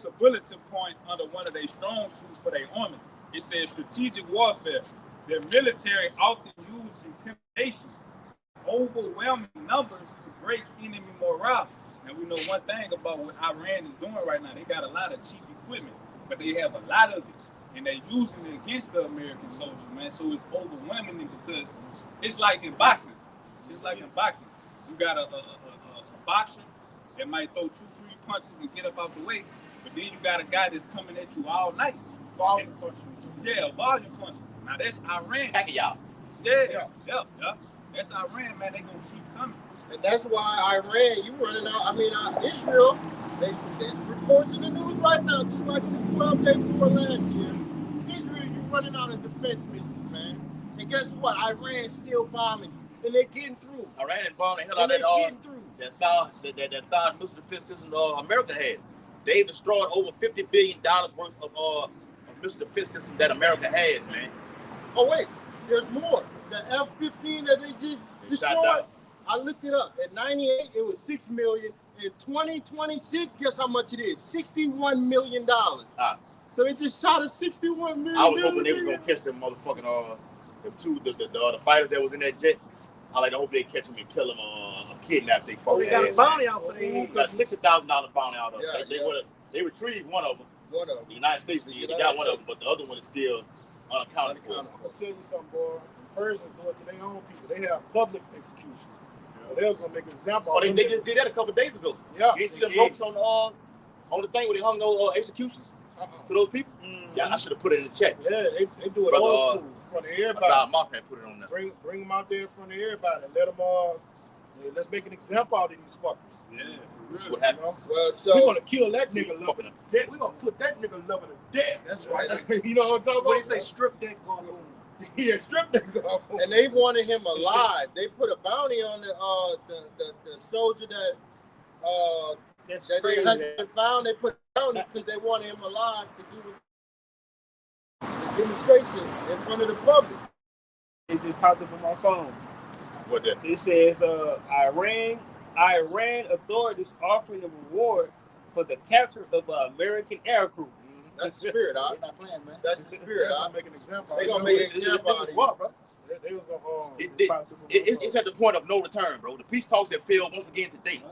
a bulletin point under one of their strong suits for their armies. It says strategic warfare. Their military often use intimidation, overwhelming numbers to break enemy morale. And we know one thing about what Iran is doing right now. They got a lot of cheap equipment, but they have a lot of it. And they're using it against the American soldiers, man. So it's overwhelming them because it's like in boxing. It's like in boxing. You got a boxer that might throw 2-3 punches and get up out the way. But then you got a guy that's coming at you all night. Volume puncher. Yeah, volume puncher. Now that's Iran. Heck of y'all. Yeah. That's Iran, man. They gonna keep coming. And that's why Iran, you running out. Israel, there's reports in the news right now, just like in the 12-day war last year. Israel, you running out of defense missiles, man. And guess what? Iran's still bombing you, and they're getting through. Iran is bombing the hell out of that THAAD missile defense system America has. They've destroyed over $50 billion worth of missile defense system that America has, man. Oh wait, there's more. The F-15 that they just destroyed. I looked it up. At 98, it was $6 million. In 2026, guess how much it is? $61 million. So they just shot a $61 million. I was hoping they was gonna catch them motherfucking the fighters that was in that jet. I hope they catch them and kill them kidnap they fucking. They got a bounty out for their head. Got $60,000 bounty out of them. They retrieved one of them. The United States got one of them, but the other one is still unaccounted for. I'll tell you something, boy. The Persians do it to their own people. They have public execution. They was gonna make an example. Oh, they just did that a couple of days ago. Yeah. You see them ropes on the thing where they hung those executions to those people? Yeah, I should have put it in the chat. Yeah, they do it old school. front of That's everybody. how Mark had put it on there. Bring them out there in front of everybody and let them let's make an example out of these fuckers. Yeah, This is for what real. happened. Well, We're so gonna kill that nigga loving to death. We're gonna put that nigga loving to death. That's right. You know what I'm talking What about? they say, strip that gun. Yeah, strip that nigga. and they wanted him alive. They put a bounty on the soldier that That's they crazy. hasn't been found. They put a bounty because they wanted him alive to do the demonstrations in front of the public. It just popped up on my phone. What that? It says Iran authorities offering a reward for the capture of an American air crew. That's the spirit, They're not playing, man. That's the They're spirit. gonna make an example. They gonna make an example out of you. What, bro? They was gonna. It's at the point of no return, bro. The peace talks have failed once again today.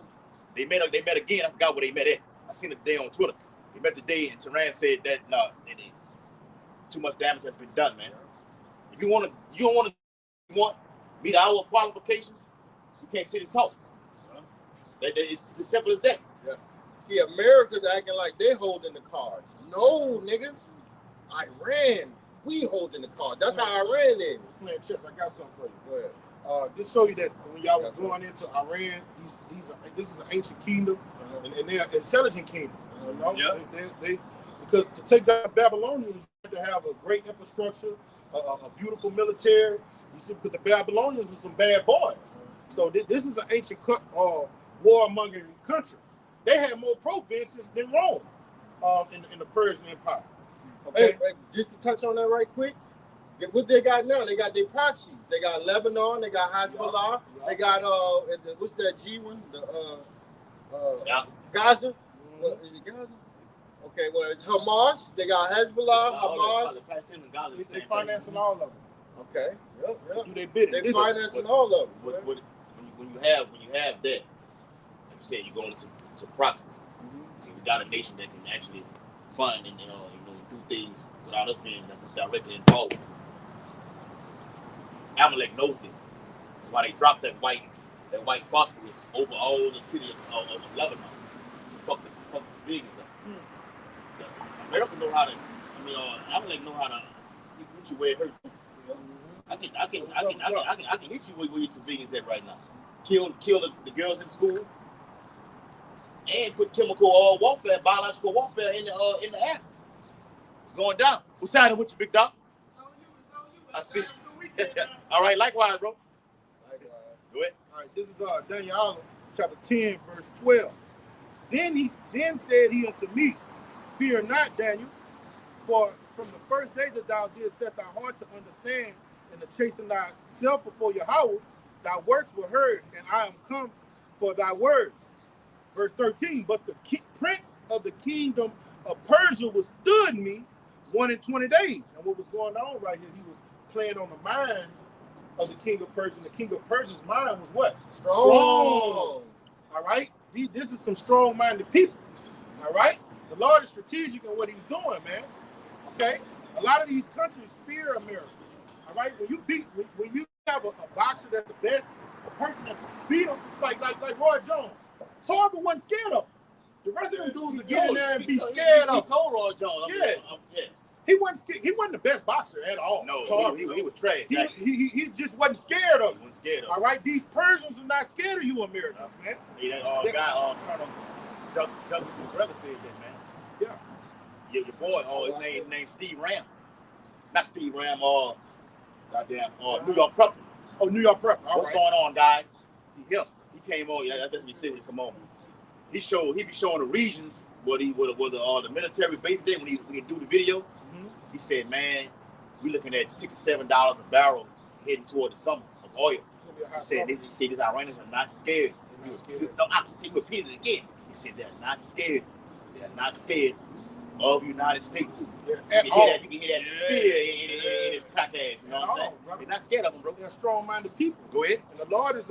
They met again. I forgot where they met at. I seen it today on Twitter. They met today, and Tehran said that too much damage has been done, man. If you don't want meet our qualifications, you can't sit and talk. It's as simple as that. Yeah. See, America's acting like they holding the cards. No, nigga. Iran, we holding the cards. That's how Iran is. Playing chess. I got something for you. Go ahead. Just show you that when y'all was going into Iran, this is an ancient kingdom, and they're an intelligent kingdom. You know? Yeah. They because to take down Babylonians, you have to have a great infrastructure, a beautiful military. You see, because the Babylonians were some bad boys. So this is an ancient warmongering country. They had more provinces than Rome in the Persian Empire. Okay. Hey, just to touch on that right quick, what they got now? They got their proxies. They got Lebanon. They got Hezbollah. They got what's that G one? Gaza. What is it, Gaza? Okay, well it's Hamas. They got Hezbollah, Hamas. They financing all of them. Okay. Yep. Do they bid it? They financing all of them. When you have that, like you said, you go into proxies. You got a nation that can actually fund and do things without us being directly involved. Amalek knows this. That's why they dropped that white phosphorus over all the city of Lebanon. Fuck the civilians up. So America know how to. Amalek know how to hit you where it hurts. I can hit you where your civilians at right now. Kill the girls in school, and put chemical warfare, biological warfare in the air. It's going down. What's happening with you, big dog? I see. All right, likewise, bro. Go ahead. All right, this is Daniel chapter 10, verse 12. Then said he unto me, fear not, Daniel, for from the first day that thou didst set thy heart to understand and to chasten thyself before Yahweh, thy works were heard, and I am come for thy words. Verse 13, but the prince of the kingdom of Persia withstood me 120 days. And what was going on right here, he was playing on the mind of the king of Persia. And the king of Persia's mind was what? Strong. All right? This is some strong-minded people. All right? The Lord is strategic in what he's doing, man. Okay? A lot of these countries fear America. All right? When you have a boxer that's the best, a person that beat him, like Roy Jones, Tarver wasn't scared of him. The rest of them dudes would get in there and be scared of him. He told Roy Jones. Yeah. He wasn't scared. He wasn't the best boxer at all. No, Tarver, he was trash. He just wasn't scared of him. He wasn't scared of him. All right? These Persians are not scared of you Americans, man. That guy, Colonel Douglas, his brother said that, man. Yeah. Your boy, his name's Steve Ram. Not Steve Ram, goddamn, New York Prepper. Oh, New York Prepper. What's going on, guys? He's him. He came on. That's what he said when he come on. He be showing the regions where the military base is when he do the video. Mm-hmm. He said, man, we looking at $6 or $7 a barrel heading toward the summer of oil. He said these Iranians are not scared. No, I can see repeat it again. He said they're not scared. They're not scared of the United States. You can hear that fear in his crack ass. You know what I'm saying? They're not scared of them, bro. They're strong-minded people. Go ahead. And the Lord is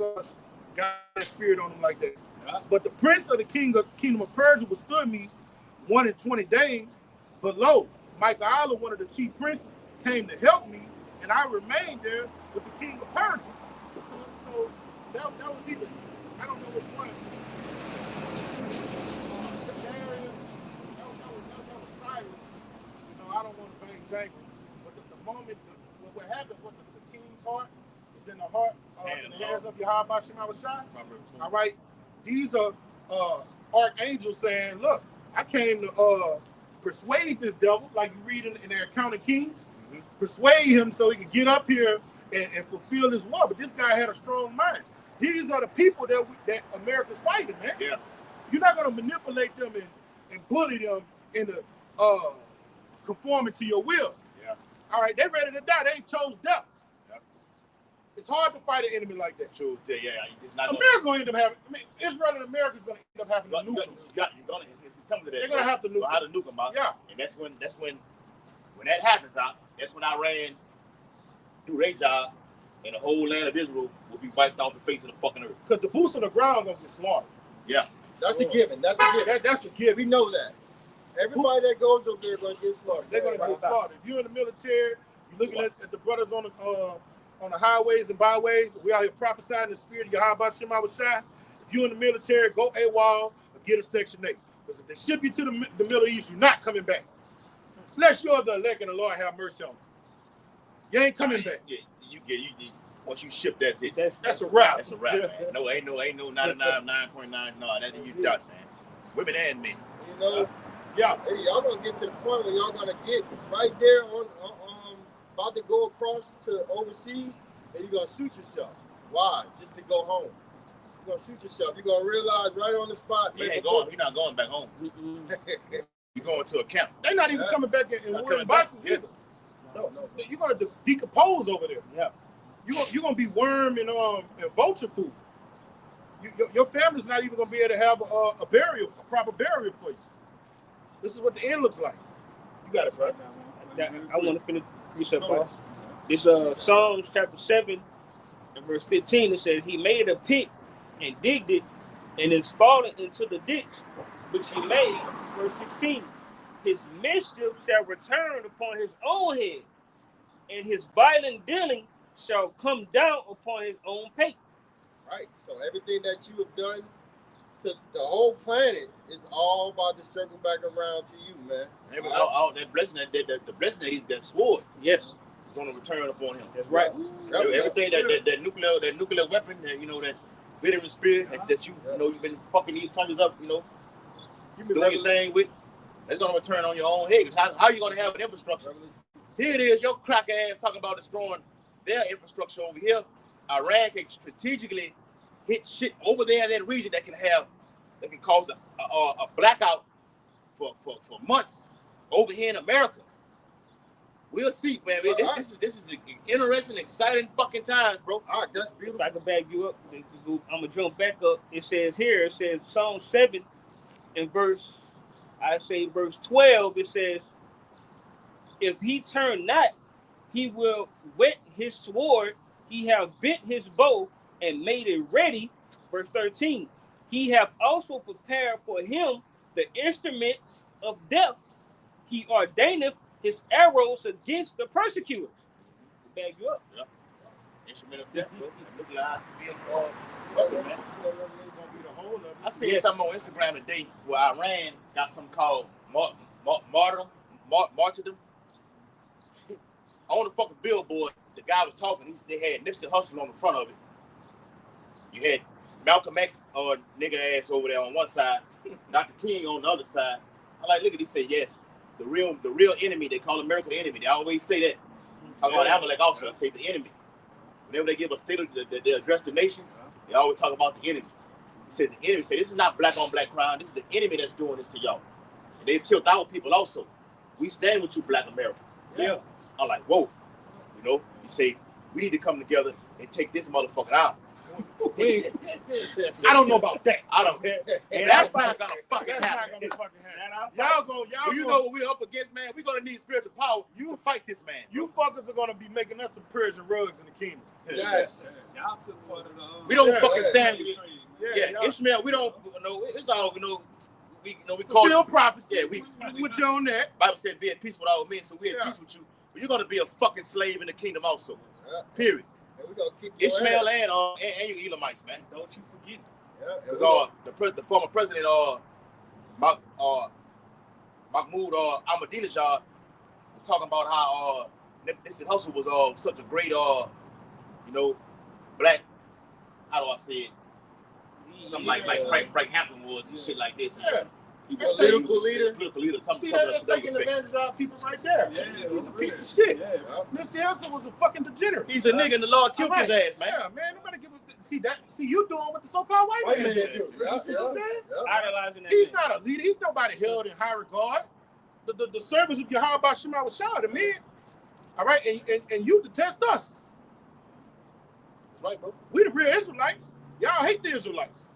got that spirit on them like that. Yeah. But the prince of the kingdom of Persia withstood me 120 days. But lo, Michael, one of the chief princes, came to help me, and I remained there with the king of Persia. So that was even, I don't know which one. That was Cyrus. I don't want to bang jangle, but the moment what happens what the king's heart is in the heart, in the hands of Yahweh Shema Shai. All right, these are archangels saying, look, I came to persuade this devil, like you read in their account of Kings, persuade him so he can get up here and fulfill his will. But this guy had a strong mind. These are the people that America's fighting, man. Yeah. You're not going to manipulate them and bully them into conforming to your will. Yeah. All right, they ready to die. They ain't chose death. Yep. It's hard to fight an enemy like that. True. Yeah. It's not America going to end up having. I mean, Israel and America is going to end up having to nuke them. It's coming to that. They're going to have to nuke them. How to nuke them out. Yeah. And that's when that happens out. That's when Iran do their job, and the whole land of Israel will be wiped off the face of the fucking earth. Because the boots on the ground going to get slaughtered. Yeah. That's a given. That's a given. That's a given. We know that. Everybody that goes over there going to get slaughtered. They're going to get slaughtered. If you're in the military, you're looking at the brothers on the highways and byways. We out here prophesying the spirit of Yahweh Shema Shai. If you're in the military, go AWOL or get a Section 8. Because if they ship you to the Middle East, you're not coming back. Unless you're the elect and the Lord have mercy on you. You ain't coming back. Yeah, you once you ship, that's it. That's a wrap. That's a wrap, man. No, ain't no 99.9. No, that you done, man. Women and men. You know, Yeah. hey, y'all gonna get to the point where y'all gonna get right there on about to go across to overseas, and you're gonna shoot yourself. Why? Just to go home. You're gonna shoot yourself. You're gonna realize right on the spot. You're not going back home. You're going to a camp. They're not even coming back in wooden boxes yeah. either. No. You're gonna decompose over there. Yeah. You're gonna be worm and vulture food. Your family's not even gonna be able to have a proper burial for you. This is what the end looks like. You got it, bro. I want to finish this up, Paul. This Psalms chapter 7 and verse 15. It says, "He made a pit and digged it, and is fallen into the ditch which he made." Verse 16. "His mischief shall return upon his own head, and his violent dealing shall come down upon his own pate." Right. So everything that you have done to the whole planet is all about to circle back around to you, man. All that blessing, the blessing that he's that sword Yes, is going to return upon him. that's right. Everything that nuclear weapon, that glittering spirit that you've been fucking these countries up, doing your thing with, that's going to return on your own head. How are you going to have an infrastructure? Here it is, your crack ass talking about destroying their infrastructure over here. Iran can strategically hit shit over there in that region that can cause a blackout for months over here in America. We'll see, man. This is interesting, exciting fucking times, bro. All right, that's beautiful. If I can back you up, I'm gonna jump back up. It says Psalm 7 and verse 12. It says, "If he turn not, he will whet his sword. He have bent his bow and made it ready." Verse 13. "He have also prepared for him the instruments of death. He ordaineth his arrows against the persecutors." Back you up. Yep. Instrument of death, bro. Look at us being I seen something on Instagram today where Iran got something called martyrdom. On the fucking billboard, the guy was talking. They had Nipsey Hussle on the front of it. You had Malcolm X or nigga ass over there on one side, Dr. King on the other side. I like, look at this. Say yes, the real enemy. They call America the enemy. They always say that. Talk about Amalek also. They say the enemy. Whenever they give a state of they address the nation, they always talk about the enemy. He said the enemy. Say this is not black on black crime. This is the enemy that's doing this to y'all. And they've killed our people also. We stand with you, black Americans. Yeah. I'm like, whoa. You say we need to come together and take this motherfucker out. I don't know about that. I don't. That's not gonna fucking happen. Y'all what we're up against, man. We're gonna need spiritual power. You fight this man. You fuckers are gonna be making us some Persian rugs in the kingdom. Yes. Y'all took one of the. We don't fucking stand with. Yeah, Ishmael. We don't. It's all. We call fulfill prophecy. Yeah, we with you on that. Bible said, "Be at peace with all men." So we're at peace with you. But you're gonna be a fucking slave in the kingdom also. Period. And we gonna keep Ishmael and you Elamites, man. Don't you forget it. Because the former president Mahmoud Ahmadinejad was talking about how Nipsey Hussle was such a great black, how do I say it? Something like Frank Hampton was and shit like this. Yeah. He was a political leader. Political leader. See, that's taking advantage of people right there. Yeah, He's a piece of shit. Yeah. Nipsey Hussle was a fucking degenerate. He's a nigga and the Lord killed his ass, man. Yeah, man. Nobody give a see you doing what the so-called white man do. You see what I'm saying? Idolizing that He's man. not a leader. He's nobody held in high regard. The service of Yahweh Shema was shot at men. All right, and you detest us. That's right, bro. We the real Israelites. Y'all hate the Israelites.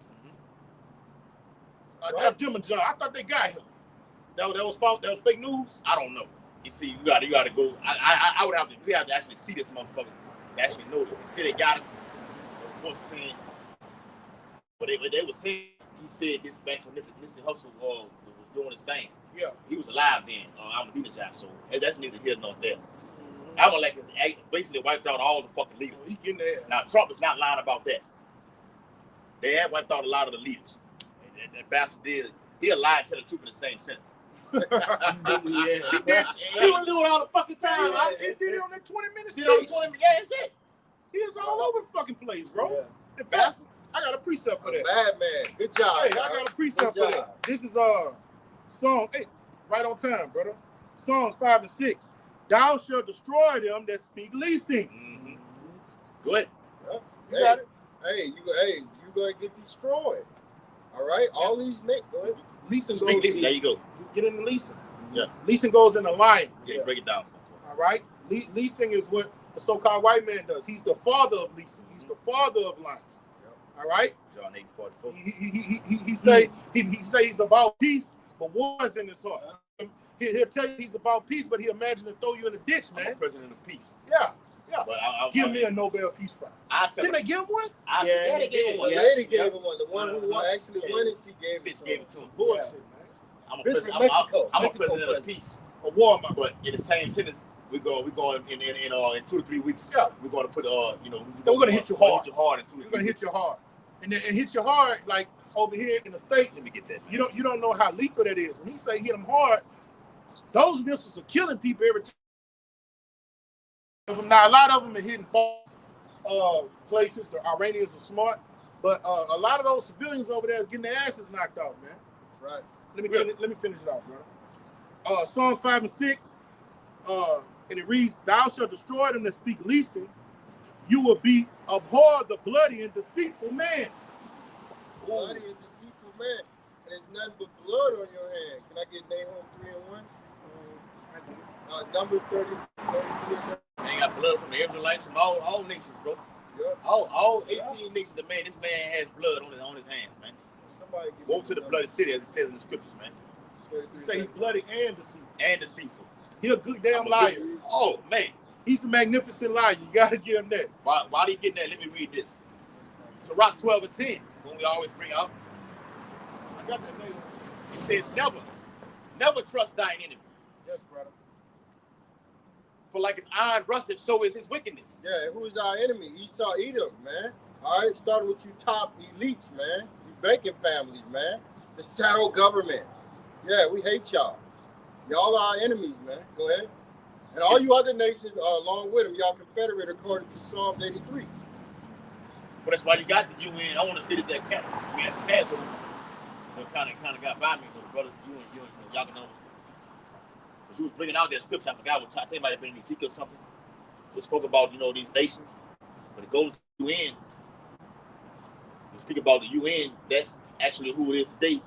Jim and John, I thought they got him. That was false. That was fake news. I don't know. You see, you gotta go. I would have to. We have to actually see this motherfucker to actually know that. They say they got him. What's saying? But they were saying he said this back when Nipsey Hussle was doing his thing. Yeah, he was alive then. I'm a leader job, so that's neither here nor there. I was like basically wiped out all the fucking leaders. He getting there. Now Trump is not lying about that. They had wiped out a lot of the leaders. That bastard did. He'll lie and tell the truth in the same sentence. He was doing all the fucking time. He did it on that 20 minutes. Did it on 20 minutes. Yeah, that's it. He was all over the fucking place, bro. Yeah. In fact, I got a precept for that. Madman. Good job. Hey, I got a precept for that. This is Psalm 8, right on time, brother. Psalms 5 and 6. Thou shalt destroy them that speak leasing. Mm-hmm. Go ahead. You got it. Hey, you gonna get destroyed. All right, all these niggas. Go ahead. Leasing Speak goes. leasing. There you go. Get into leasing. Yeah. Leasing goes in the line. Yeah, break it down. All right. Leasing is what the so-called white man does. He's the father of leasing. He's the father of lying. All right. John 8:44. He say he's about peace, but war is in his heart. He'll tell you he's about peace, but he'll imagine to throw you in a ditch, man. I'm the president of peace. Yeah. But give me a Nobel Peace Prize. Didn't they give him one? Yeah, they gave him one. The lady gave him one. The one who actually won it, she gave it to him. Bullshit, man. I'm a Mexico. president Mexico of peace. A war, man. But in the same sentence, we're going in 2 to 3 weeks. Yeah. We're going to put we're going to hit you hard. Hit you hard in 2 to 3 We're going to hit weeks. you hard. And hit you hard like over here in the States. Let me get that. You don't know how lethal that is. When he say hit them hard, those missiles are killing people every time. Now, a lot of them are hitting false places. The Iranians are smart. But a lot of those civilians over there are getting their asses knocked out, man. That's right. Let me finish it off, brother. Psalms 5 and 6, and it reads, "Thou shalt destroy them that speak leasing. You will be abhor the bloody and deceitful man." Bloody and deceitful man. And there's nothing but blood on your hand. Can I get Nahum 3 and 1? Numbers 30. They got blood from the Israelites from all nations, bro. Yep. All 18 nations. This man has blood on his hands, man. Somebody Go to the bloody city, as it says in the scriptures, man. You say he's bloody and deceitful. And deceitful. He a good damn liar. Oh man, He's a magnificent liar. You gotta give him that. while he getting that, let me read this. So Rock 12 and 10, when we always bring out. I got that name. It says, never trust thine enemy. Yes, brother. For like his iron rusteth, so is his wickedness. Yeah, who is our enemy? Esau, Edom, man. All right, starting with you top elites, man. You banking families, man. The shadow government. Yeah, we hate y'all. Y'all are our enemies, man. Go ahead. And all you other nations are along with them. Y'all confederate according to Psalms 83. But that's why you got the UN. I want to say this that cat. We had the cat, kind of got by me, brother. You and y'all can know. Because you was bringing out that scripture. I forgot what I think it might have been in Ezekiel or something. We spoke about these nations, but it goes to the UN. We speak about the UN. That's actually who it is today.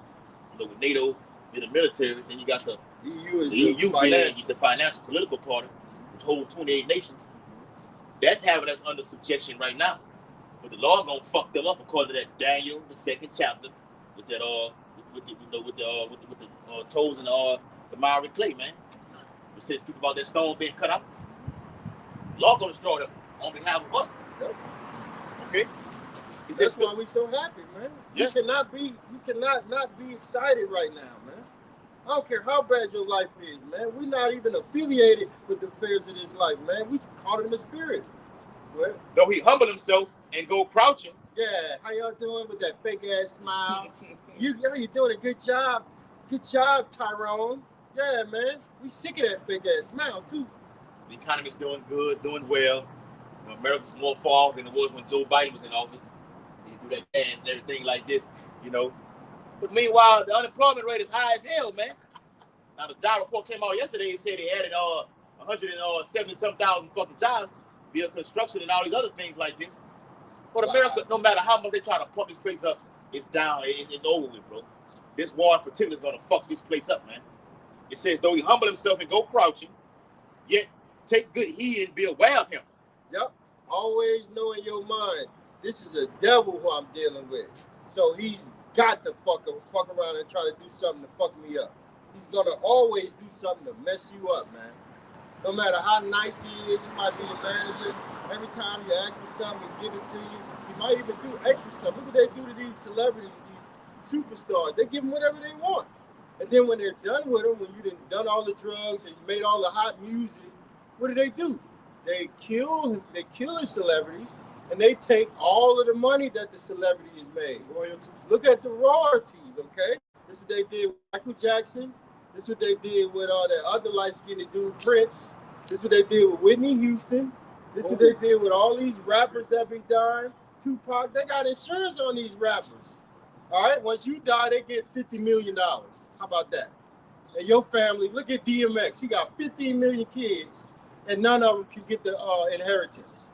With NATO in the military, then you got the EU is the EU being financial. the financial political party, which holds 28 nations. That's having us under subjection right now. But the Lord gonna fuck them up according to that Daniel, the 2nd chapter, with that with the toes and the miry clay, man. It says speak about that stone being cut out. Lord gonna destroy them on behalf of us. Yep. Okay. He That's says, why we so happy, man. Yeah. You cannot not be excited right now, man. I don't care how bad your life is, man. We're not even affiliated with the affairs of this life, man. We caught in the spirit. Well, though he humbled himself and go crouching. yeah, how y'all doing with that fake ass smile? you doing a good job. Good job, Tyrone. Yeah, man. We sick of that fake ass smile too. The economy's doing good, doing well. America's more fall than it was when Joe Biden was in office. He do that dance and everything like this, you know. But meanwhile, the unemployment rate is high as hell, man. Now the job report came out yesterday. It said they added 170-some thousand fucking jobs via construction and all these other things like this. But America, no matter how much they try to pump this place up, it's down. It's over with, bro. This war in particular is gonna fuck this place up, man. It says though he humble himself and go crouching, yet take good heed and be aware of him. Yep. Always know in your mind, this is a devil who I'm dealing with. So he's got to fuck around and try to do something to fuck me up. He's gonna always do something to mess you up, man. No matter how nice he is, he might be a manager. Every time you ask for something, he give it to you. He might even do extra stuff. Look what they do to these celebrities, these superstars. They give them whatever they want. And then when they're done with them, when you done all the drugs and you made all the hot music, what do? They kill the celebrities, and they take all of the money that the celebrity has made. Royalties. Look at the royalties, okay? This is what they did with Michael Jackson. This is what they did with that other light-skinned dude, Prince. This is what they did with Whitney Houston. This is what they did with all these rappers that be dying. Tupac, they got insurance on these rappers. All right, once you die, they get $50 million. How about that? And your family, look at DMX. He got 15 million kids, and none of them can get the inheritance.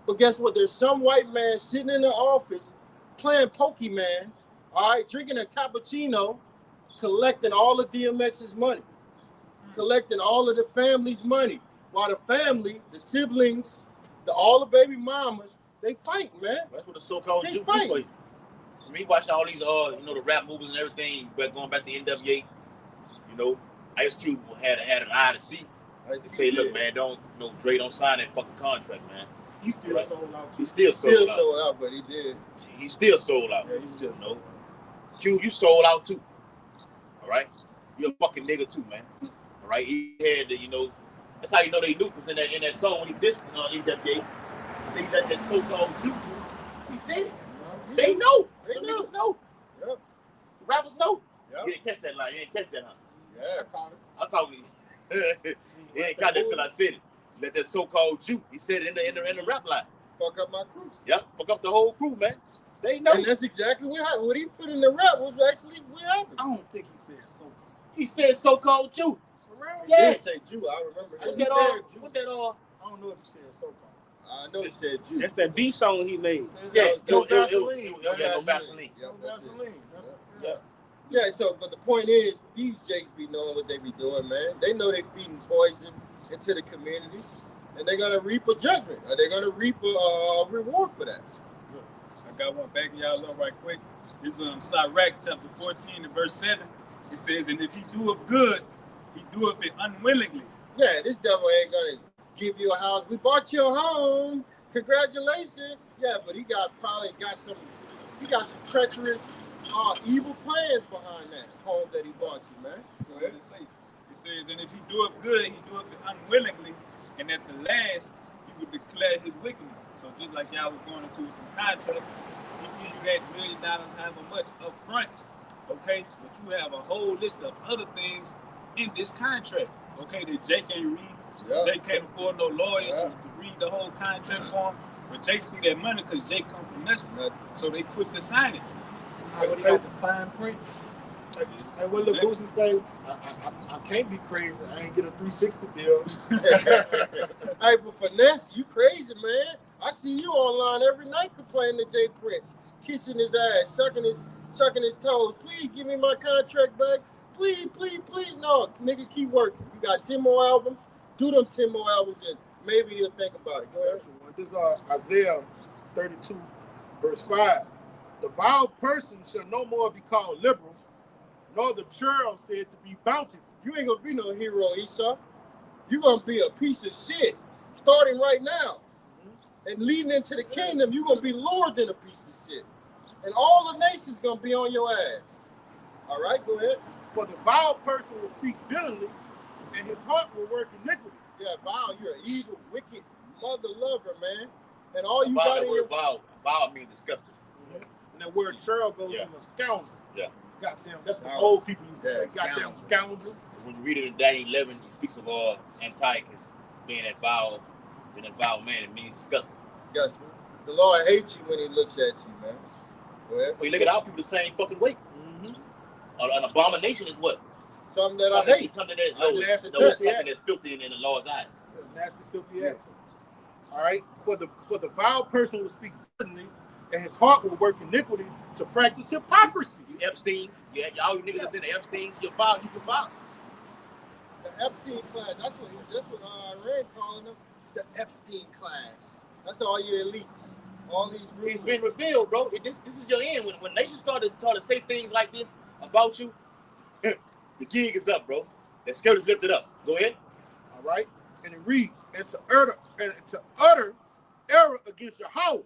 But guess what? There's some white man sitting in the office playing Pokemon, all right, drinking a cappuccino, collecting all of DMX's money, collecting all of the family's money, while the family, the siblings, all the baby mamas, they fight, man. That's what the so-called Jews do for you. I mean, watch all these, the rap movies and everything, but going back to NWA, Ice Cube had an eye to see. They say, look, man, Dre don't sign that fucking contract, man. He still sold out too. He still sold out, but he did. He still sold out. Yeah, he still sold out. Q, you sold out too. All right? You're a fucking nigga too, man. All right? He had the, that's how you know they knew was in that song when he dissed NWA. He said that so-called Jew. He said it. They know. They know. Yep. The rappers know. Yep. You didn't catch that line. You didn't catch that, huh? Yeah, I caught it. I'm talking to you. He ain't caught that till I said it. Let that so-called Jew. He said it in the rap line. Fuck up my crew. Yep. Fuck up the whole crew, man. They know. And that's exactly what happened. What he put in the rap was actually what happened. I don't think he said so-called. He said so-called Jew. For real? He did say Jew. I remember that. I don't know if he said so-called. I know he said Jew. That's that beat song he made. Yeah, no Vaseline. No Vaseline. No Vaseline. Yeah, so, but the point is, these jakes be knowing what they be doing, man. They know they feeding poison into the community, and they're going to reap a judgment. Or they're going to reap a reward for that. Good. I got one backing y'all up right quick. This is Sirach chapter 14 and verse 7. It says, and if he doeth good, he doeth it unwillingly. Yeah, this devil ain't going to give you a house. We bought you a home. Congratulations. Yeah, but he probably got some treacherous evil plans behind that home that he bought you, man. Go ahead. It says, and if he doeth good, he doeth it unwillingly, and at the last, he will declare his wickedness. So just like y'all was going into a contract, he give you that $1 million, however much up front, okay? But you have a whole list of other things in this contract, okay, that Jake ain't read. Yep. Jake can't afford no lawyers to read the whole contract for him. But Jake see that money because Jake come from nothing. So they quick to sign it. But he got the fine print. And what the Boosie say, I can't be crazy. I ain't get a 360 deal. Hey, but Finesse, you crazy, man. I see you online every night complaining to Jay Prince, kissing his ass, sucking his toes. Please give me my contract back. Please. No, nigga, keep working. You got 10 more albums. Do them 10 more albums and maybe you'll think about it. Go ahead. This is Isaiah 32, verse 5. The vile person shall no more be called liberal, nor the churl said to be bountiful. You ain't gonna be no hero, Esau. You're gonna be a piece of shit, starting right now. And leading into the kingdom, you're gonna be lower than a piece of shit. And all the nations gonna be on your ass. All right, go ahead. For the vile person will speak villainy, and his heart will work iniquity. Yeah, vile, you're an evil, wicked mother lover, man. And all you got in your... Vile means disgusting. And that word churl goes in a scoundrel. Yeah. Goddamn, that's what old people used to say. Goddamn scoundrel. When you read it in Daniel 11, he speaks of Antiochus being that vile man, it means disgusting. Disgusting. The Lord hates you when He looks at you, man. Go ahead. We look at our people the same fucking way. Mhm. An abomination is what? Something that I hate. Something that Nasty something that's filthy in the Lord's eyes. Nasty, filthy act. All right. For the vile person will speak certainly, and his heart will work iniquity to practice hypocrisy. You Epsteins, yeah, y'all you niggas that's in the Epsteins, you're vile, you can vile. The Epstein class. That's what Iran calling them. The Epstein class. That's all your elites. All these. It's been revealed, bro. This is your end. When nations start to say things like this about you, the gig is up, bro. That skirt is lifted up. Go ahead. All right. And it reads, and to utter error against Yahweh,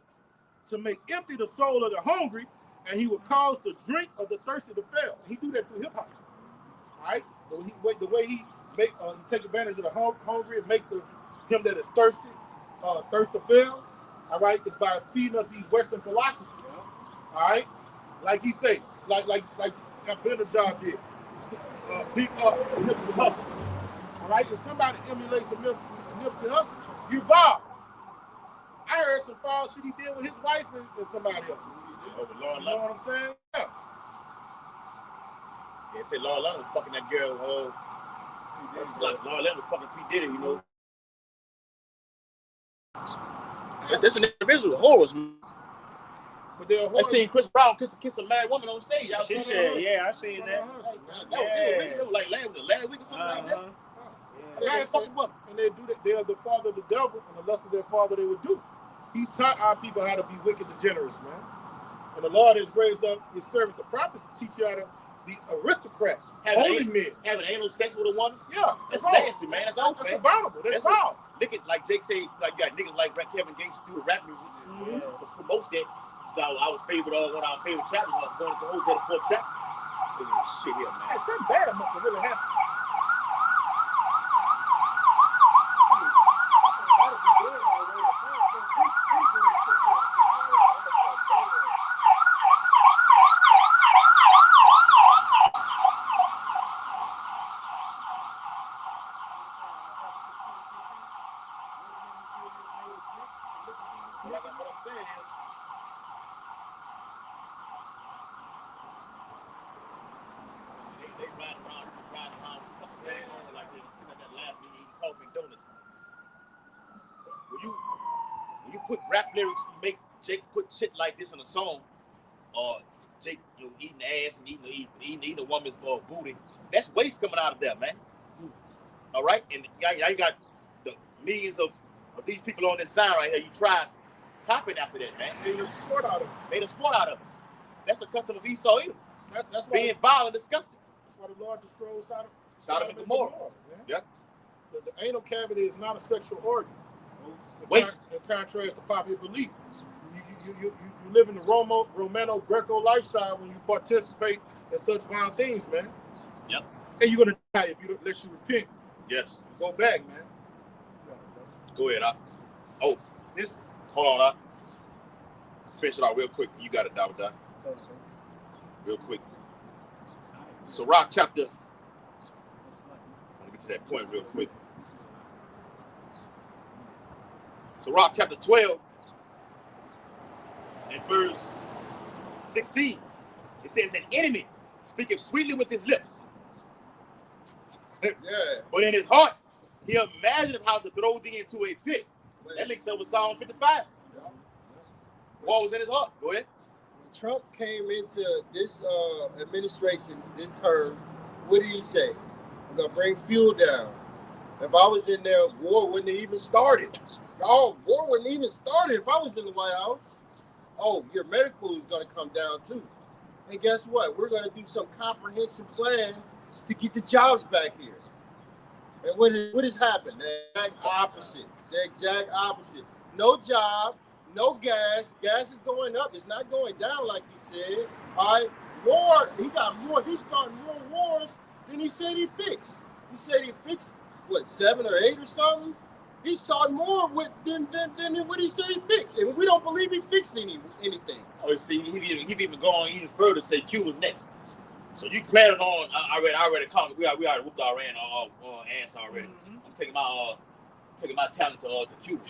to make empty the soul of the hungry, and He will cause the drink of the thirsty to fail. And He do that through hip hop. All right. The way he make he take advantage of the hungry and make him that is thirsty thirst to fail. All right. It's by feeding us these Western philosophies. All right. Like he say, like Abinadab did. Big up Nipsey Hussle. All right. If somebody emulates a Nipsey Hussle, you vile. I heard some foul shit he did with his wife and somebody else. Oh, Lord, You know what I'm saying? Yeah. Yeah, say Lord London was fucking that girl. It's like Lord London was fucking P. Diddy, you know. That's an individual horrors, man. But they're I seen Chris Brown kiss a married woman on stage. Y'all She seen said, that? yeah, I seen that. That was like last week or something like that. Married fucking woman. And they do that. They are the father of the devil, and the lust of their father they would do. He's taught our people how to be wicked degenerates, man. And the Lord has raised up His servants, the prophets, to teach you how to be aristocrats, holy men. Having anal sex with a woman? Yeah, That's nasty, man. That's all, That's man. abominable. That's foul. Look at, like Jake say, like got niggas like Kevin Gates do rap music. Promotes that. Our favorite, one of our favorite chapters, going into Hosea the 4th chapter. Look at this shit here, man. Hey, something bad must have really happened. What I'm saying is, they ride around fucking day on like they sitting at that laughing, eating coffee and donuts. When you put rap lyrics, you make Jake put shit like this in a song, or Jake eating ass and eating a woman's booty. That's waste coming out of there, man. All right, and you got the millions of these people on this sign right here. You try topping after that, man. Made a sport out of it. Made a sport out of it. That's a custom of Esau either. That's why Being vile and disgusting. That's why the Lord destroyed Sodom and Gomorrah. Yeah. The anal cavity is not a sexual organ. Waste. In contrast to popular belief. You live in the Romano-Greco lifestyle when you participate in such vile things, man. Yep. And you're gonna die unless you repent. Yes. Go back, man. Go ahead, hold on, finish it out real quick. You got it, Dr. Doc. Real quick. So, Rock chapter. I'm gonna get to that point real quick. So, Rock chapter 12, and verse 16. It says, "An enemy speaketh sweetly with his lips, Yeah. but in his heart he imagined how to throw thee into a pit." That links up with Psalm 55. What was in his heart? Go ahead. When Trump came into this administration, this term, what did he say? We're going to bring fuel down. If I was in there, war wouldn't have even started. War wouldn't even started if I was in the White House. Oh, your medical is going to come down too. And guess what? We're going to do some comprehensive plan to get the jobs back here. And what has happened? The exact opposite. The exact opposite. No job, no gas. Gas is going up. It's not going down like he said. All right. War, he got more. He's starting more wars than he said he fixed. He said he fixed, 7 or 8 or something? He's starting more than what he said he fixed. And we don't believe he fixed anything. Oh, see, he even gone even further, say Cuba's next. So you planning on? I already called. We already whooped our answer already. I'm taking my taking my talent to Cuba.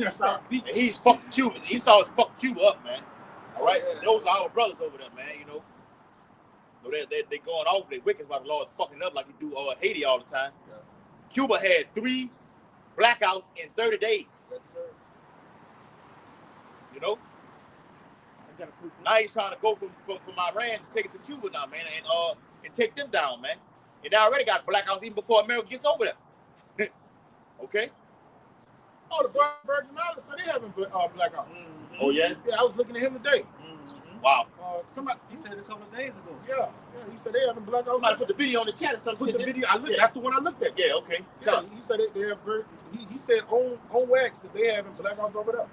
South Beach. And he's fucking Cuban. He saw us fuck Cuba up, man. All right, Yeah. those are our brothers over there, man. You know, they going off. They wicked while the Lord's fucking up like he do Haiti all the time. Yeah. Cuba had 3 blackouts in 30 days. Yes, sir. You know, I got a quick now he's trying to go from Iran to take it to Cuba now, man, and take them down, man. And they already got blackouts even before America gets over there. Okay. Oh, the Virgin Islands, so they having blackout. Mm-hmm. Oh yeah. Yeah, I was looking at him today. Mm-hmm. Wow. Somebody, He said it a couple of days ago. yeah, he said they having blackouts. Somebody put the video on the chat or something. Put the video. I looked. Yeah. That's the one I looked at. Yeah. Okay. Yeah, he said they have. He said on wax that they having blackouts over there.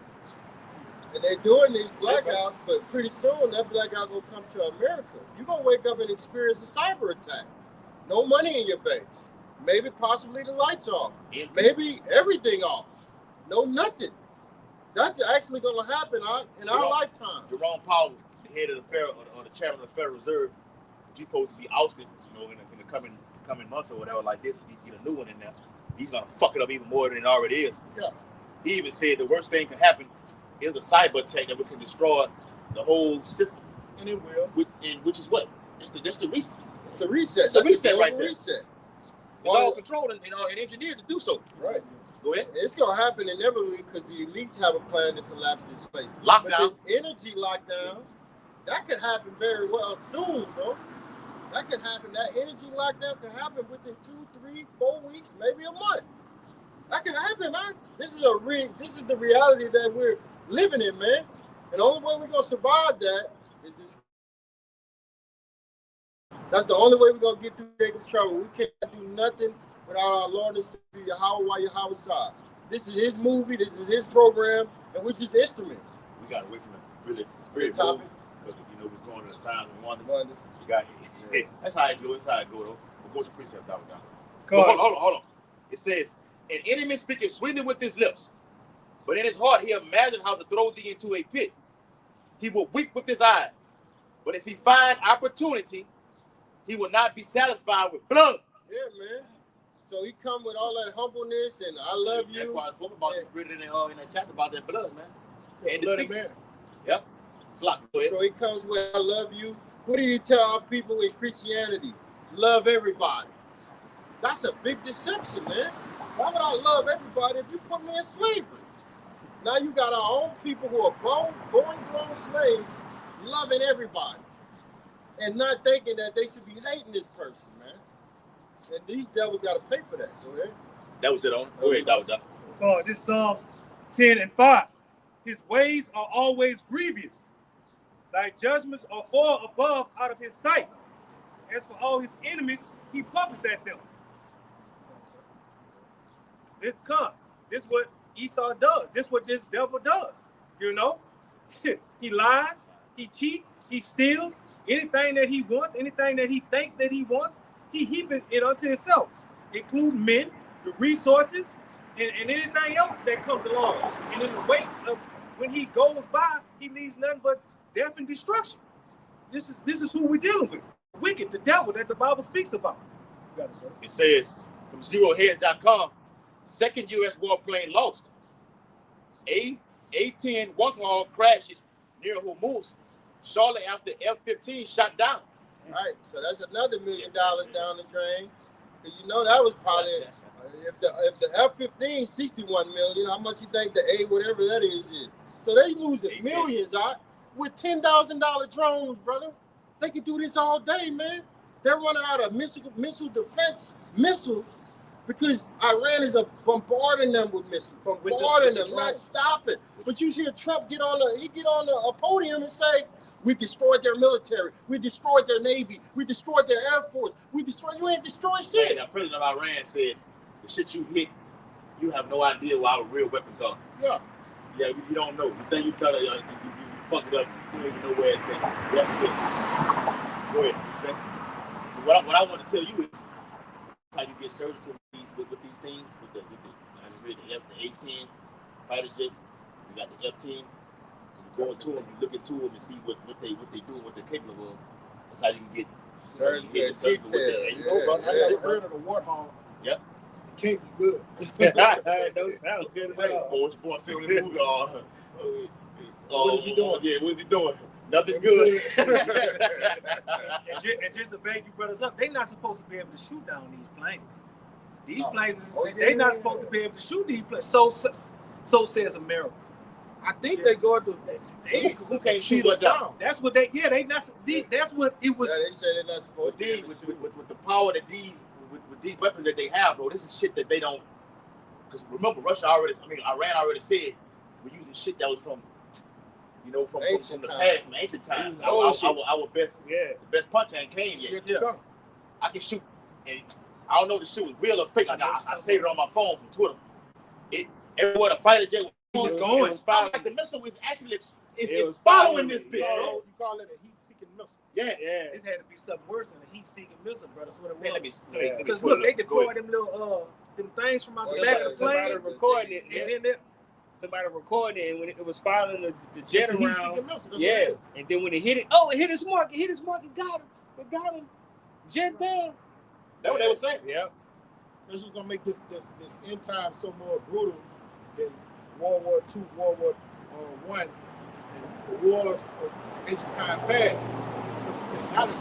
And they're doing these blackouts, but pretty soon that blackout gonna come to America. You're gonna wake up and experience a cyber attack. No money in your banks. Maybe possibly the lights off. Maybe everything off. No nothing. That's actually gonna happen in our lifetime. Jerome Powell, the head of the Federal or the chairman of the Federal Reserve, he's supposed to be ousted, you know, in the coming months or whatever like this. He get a new one in there. He's gonna fuck it up even more than it already is. Yeah. He even said the worst thing can happen is a cyber attack that can destroy the whole system. And it will. Which is what? That's the reset. It's the reset. It's the That's reset the right there. reset. It's all controlled and engineered to do so. Right. Go ahead. It's gonna happen inevitably because the elites have a plan to collapse this place. Lockdown. But this energy lockdown, that could happen very well soon, bro. That could happen. That energy lockdown could happen within 2, 3, 4 weeks, maybe a month. That could happen, man. This is the reality that we're living in, man. And the only way we're gonna survive that is this. That's the only way we're gonna get through Jacob trouble. We can't do nothing without our Lord and Savior Yahweh side. This is his movie, this is his program, and we're just instruments. We got away from the really spirit topic. because we're going to the signs and wonders. Wonder. You got that's how it go. That's how it go though. We'll go to precept down. Go ahead. Hold on. It says, an enemy speaking sweetly with his lips, but in his heart he imagined how to throw thee into a pit. He will weep with his eyes, but if he find opportunity, he will not be satisfied with blood. Yeah, man. So he come with all that humbleness and I love you. That's why I spoke about it in that chapter about that blood, man. And the Bloody secret. man. Yep. Go ahead. So he comes with I love you. What do you tell our people in Christianity? Love everybody. That's a big deception, man. Why would I love everybody if you put me in slavery? Now you got our own people who are born grown slaves loving everybody and not thinking that they should be hating this person, man. And these devils got to pay for that. Go ahead. That was it on. Go ahead, Dr. This Psalms 10:5. His ways are always grievous. Thy judgments are far above out of his sight. As for all his enemies, he puffeth at them. This what Esau does. This what this devil does. You know? He lies, he cheats, he steals. Anything that he wants, anything that he thinks that he wants, he heaping it unto himself, including men, the resources, and anything else that comes along. And in the wake of when he goes by, he leaves nothing but death and destruction. This is who we're dealing with. Wicked, the devil that the Bible speaks about. It says from zeroheads.com, second U.S. warplane lost. A-10 Warthog crashes near Hormuz shortly after F-15 shot down. Right, so that's another $1 million down the drain. Because you know that was probably if the F-15 61 million, how much you think the A whatever that is? So they losing millions out with $10,000 drones, brother. They can do this all day, man. They're running out of missile defense missiles because Iran is bombarding them with missiles, bombarding them, not stopping. But you hear Trump get on a podium and say, we destroyed their military. We destroyed their Navy. We destroyed their Air Force. You ain't destroyed shit. Hey, the president of Iran said, the shit you hit, you have no idea what our real weapons are. Yeah. Yeah, you don't know. You think you've done it, you fucked it up. You don't even know where it's at. Yeah, go ahead. What I want to tell you is how you get surgical with these things. With the A-10 fighter jet. You got the F-10. You go into them, you look into them and see what they do, what they're capable of. That's how you can get surgical detail. I never heard of the Warthog. Yep. can't be good. Don't sound good at all. Boy, boy, see on the movie. What is he doing? Yeah, what is he doing? Nothing good. And just to bang you brothers up, they're not supposed to be able to shoot down these planes. These No. planes, Oh, yeah, they're not yeah, supposed yeah. to be able to shoot these planes. So says America. I think they go to Who can't speed shoot of us down? sound. That's what they. Yeah, they not. That's what it was. Yeah, they said they're not supposed With to be these, able to shoot. with the power that with these weapons that they have, bro, this is shit that they don't. Because remember, Iran already said we're using shit that was from, from the Ancient past, time. from ancient times. Old shit. Our best, Yeah. the best punch ain't came yet. Yeah. Come. I can shoot, and I don't know if the shit was real or fake. Like I saved it on my phone from Twitter. Everywhere the fighter jet was going, like the missile was actually it's following this bitch, bro. You call it a heat-seeking missile. Yeah. Yeah. This had to be something worse than a heat-seeking missile, brother. That's what it Man, let was. me Because pull it look, they up. Go deployed ahead. them little them things from out the Oh, back yeah, of the plane, Somebody recorded it. and Yeah. then Somebody recorded it, and when it was following the jet It's a heat-seeking around. missile. That's Yeah. what it is. And then when it hit it, it hit his mark. It hit his mark. It got him. It got him. Jet down. That's what they were saying. Yep. This is gonna make this end time so more brutal than World War II, World War I, and the wars of ancient time past. Because of technology,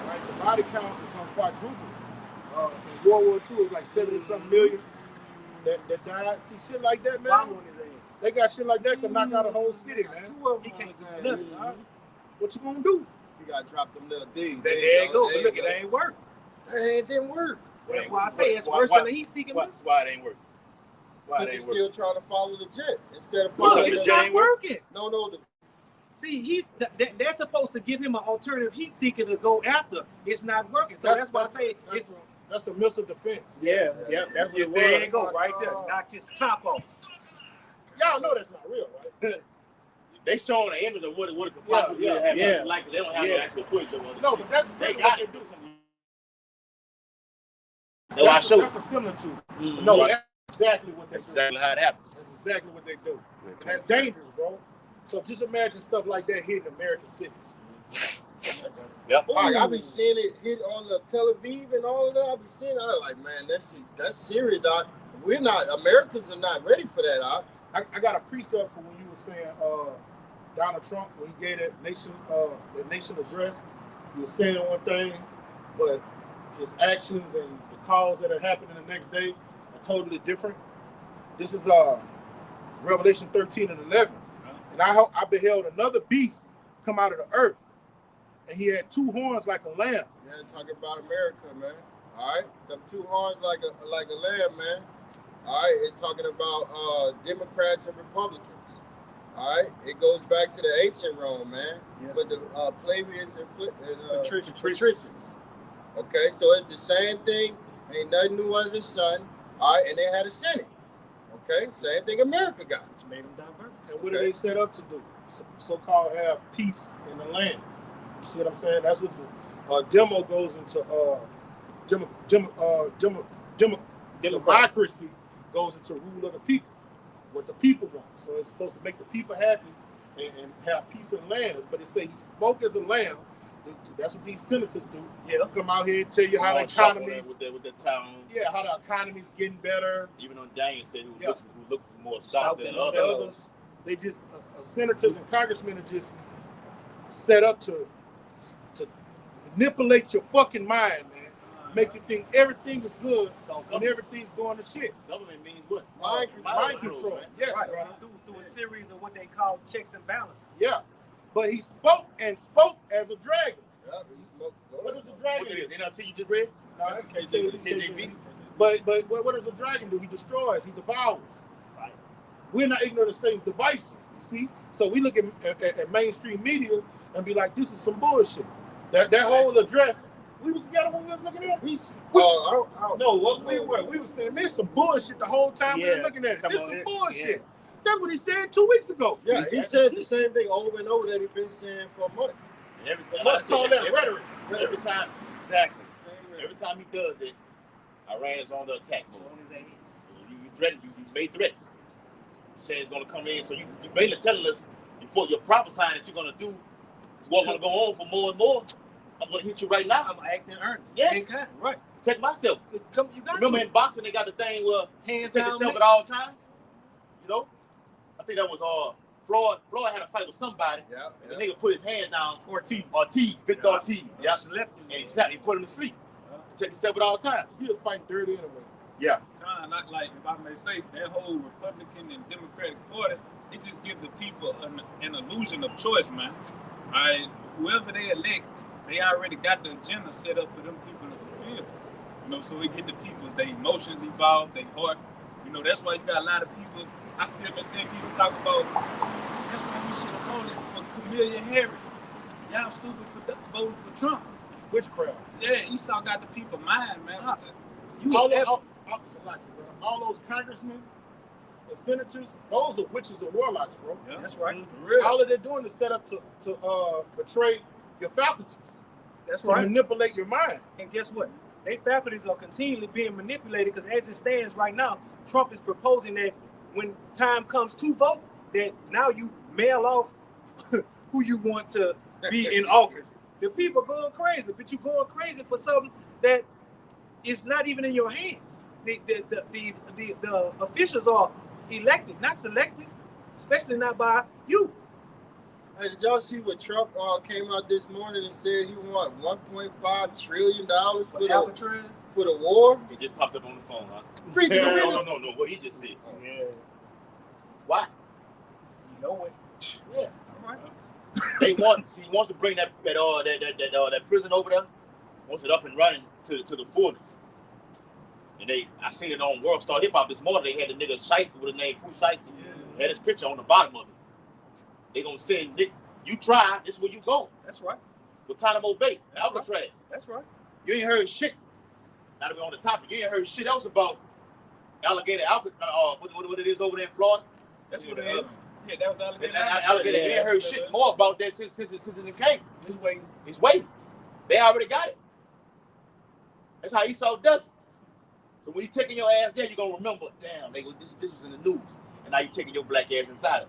right? The body count is gonna quadruple. In World War II, it was like 70-something million that died. See shit like that, man. following his ass. They got shit like that can knock out a whole city, man. Two of He them can't on his do ass. nothing. Huh? What you gonna do? You gotta drop them little D's. There you go. But look, it ain't work. Hey, it didn't work. That's why I say it's Why- worse why- than a heat-seeking Why missile. it ain't working? Why Because it he's ain't still working? trying to follow the jet instead of Look, following this it's the jet not ain't work? working. No, See, they're supposed to give him an alternative heat seeker to go after. It's not working. So that's why I say it's that's a missile defense. Yeah. Yep. That's what it there you was. go, right there. Knocked his top off. Y'all know that's not real, right? They showing an image of what it could possibly Yeah, have. yeah. Like they don't have no actual footage of it. No, but that's They what got they it. do. So I showed That's a similitude. Mhm. No, that's exactly what they That's do. exactly how it happens. That's exactly what they do. And that's dangerous, bro. So just imagine stuff like that hitting American cities. Yep. I be seeing it hit on the Tel Aviv and all of that. I be seeing it. I'm like, man, that's serious. Americans are not ready for that. I got a precept for when you were saying Donald Trump, when he gave that nation address, he was saying one thing, but his actions and the calls that are happening the next day are totally different. This is Revelation 13 and 11. And I beheld another beast come out of the earth. And he had two horns like a lamb. Yeah, talking about America, man. All right, them two horns like a lamb, man. All right, it's talking about Democrats and Republicans. All right, it goes back to the ancient Rome, man. Yes. With the plebeians and Patricians. Okay, so it's the same thing. Ain't nothing new under the sun. All right, and they had a Senate. Okay, same thing America got. It's made them diverse. And what are they set up to do? So-called have peace in the land. You see what I'm saying? That's what the demo goes into. Democracy goes into rule of the people. What the people want. So it's supposed to make the people happy and have peace in the land. But it say he spoke as a lamb. That's what these senators do. Yeah. Come out here and tell you how the Shopping economy's with the town. yeah, how the economy's getting better. Even on Daniel said who Yeah. looking for more stock than And others. others, they just senators and congressmen are just set up to manipulate your fucking mind, man. Make you think everything is good and everything's going to shit. Government means what? Mind control. man. Yes, Right, brother. through a series of what they call checks and balances. Yeah. But he spoke as a dragon. Yeah, he smoked. What does a What dragon it do? is? NLT you just read? No, that's KJV. But what does a dragon do? He destroys, he devours. We're not ignorant of Satan's devices, you see? So we look at mainstream media and be like, this is some bullshit. That whole address, we was together when we was looking at it. I don't No, what we were saying, man, some bullshit the whole time we were Yeah, looking at it. come This on, some yeah. bullshit. That's what he said 2 weeks ago. Yeah, he said the same thing over and over that he's been saying for a month. Let's call that rhetoric. Every time, exactly. Same Every time he does it, Iran is on the attack mode. On his ass. You threatened, you made threats. You say it's going to come in, so you mainly telling us before you're prophesying that you're going to do is what's going to go on for more and more. I'm going to hit you right now. I'm acting earnest. Yes. In kind, right. protect myself. Come, you got Remember to. in boxing they got the thing where Hands protect down, yourself man. at all times. You know, I think that was Floyd. Floyd had a fight with somebody. Yeah. And the nigga put his hand down. Ortiz. Victor Ortiz. Yeah. Slept in And there. he snapped. He put him to sleep. Protect yourself at all times. He was fighting dirty anyway. Yeah. Kind of like, if I may say, that whole Republican and Democratic Party, it just gives the people an illusion of choice, man. All right, whoever they elect, they already got the agenda set up for them people to fulfill. You know, so it get the people, their emotions involved, their heart. You know, that's why you got a lot of people. I still been seeing people talk about, that's why we should have voted for Kamala Harris. Y'all stupid for voting for Trump. Witchcraft. Yeah, Esau got the people mind, man. All those congressmen and senators, those are witches and warlocks, bro. Yeah, That's right. for real. All that they're doing is set up to betray your faculties, That's to right. manipulate your mind. And guess what? Their faculties are continually being manipulated because as it stands right now, Trump is proposing that when time comes to vote, that now you mail off who you want to be in office. The people going crazy, but you going crazy for something that is not even in your hands. The officials are elected, not selected, especially not by you. Hey, did y'all see what Trump came out this morning and said he want $1.5 trillion for Alcatraz. the war? It just popped up on the phone, huh? Read the- read the- No. What he just said. Yeah. Why? You know what? Yeah. All right. He wants to bring that prison over there, wants it up and running to the fullness. And I seen it on World Star Hip Hop this morning. They had the nigga Shiesty with the name Pooh Shiesty. Yeah. Had his picture on the bottom of it. They gonna say, Nick, you try, this is where you go. That's right. Guantanamo Bay, That's Alcatraz. Right. That's right. You ain't heard shit. Now that we're on the topic, you ain't heard shit else about alligator Alcatraz. What it is over there in Florida. That's what it is. Yeah, that was alligator. Alligator. You ain't heard shit more about that since it came. He's waiting. He's waiting. They already got it. That's how Esau does it. So when you taking your ass there, you're gonna remember, damn, this was in the news. And now you taking your black ass inside of it.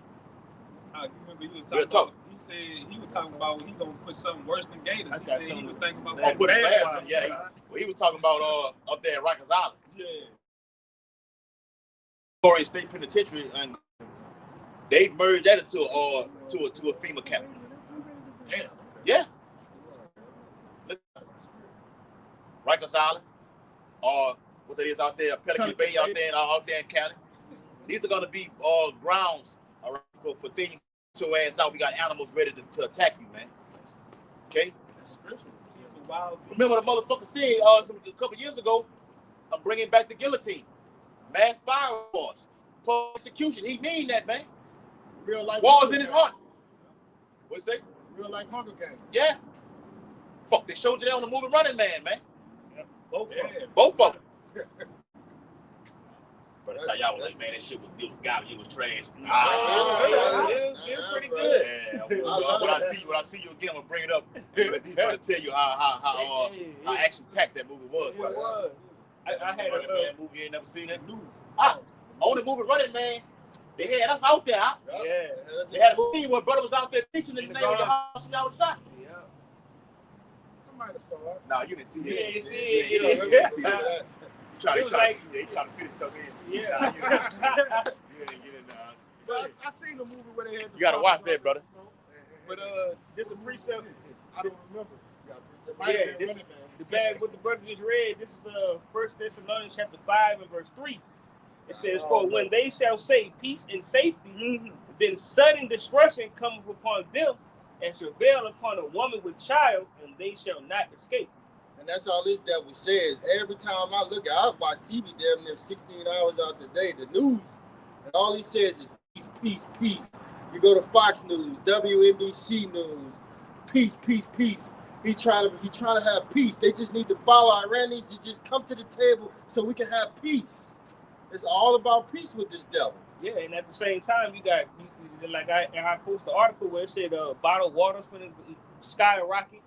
You remember he was talking about, he said he was talking about he gonna put something worse than gators. He said he was thinking about Put it bad bad. ones. Yeah, he was talking about up there in Rikers Island. Yeah. Florida State Penitentiary, and they merged that into a FEMA camp. Damn. Yeah. Rikers Island, or what that is out there, Pelican Bay out there in Cali. These are gonna be grounds for things to your ass out. We got animals ready to attack you, man. Okay? That's scriptural. Wild beasts. Remember the motherfucker said a couple years ago, I'm bringing back the guillotine. Mass fire wars. Persecution. He mean that, man. Real life. Wars in his heart. What's that? Real life Hunger Games. Yeah. Fuck, they showed you that on the movie Running Man, man. Both of them. Both of them. But I tell y'all was like, man, that shit was garbage. It was trash. They're pretty good. Yeah. When I see you again, I'm gonna bring it up. But tell you how action packed that movie was. It was. I had Running a Man movie. You ain't never seen that? Only movie Running Man. They had us out there. yeah. They had a scene where brother was out there teaching in the name of the house and y'all was shot. Yeah. I might have saw it. No, you didn't see that. You didn't see You it. didn't see that. You try It to was like- fit something in. Yeah. You didn't get in there. But I seen the movie where they had. You gotta watch that, brother. But this is a precept. I don't remember. Yeah, this the bag what the brother just read. This is 1 Thessalonians chapter 5 and verse 3. It says, "For when they shall say peace and safety, then sudden destruction cometh upon them, and travail upon a woman with child, and they shall not escape." And that's all this devil says. Every time I look at I watch TV damn near 16 hours out the day, the news, and all he says is peace, peace, peace. You go to Fox News, WNBC News, peace, peace, peace. He's trying to have peace. They just need to follow. Iran needs to just come to the table so we can have peace. It's all about peace with this devil. Yeah, and at the same time, you got like I posted an article where it said bottled water's finna skyrocket.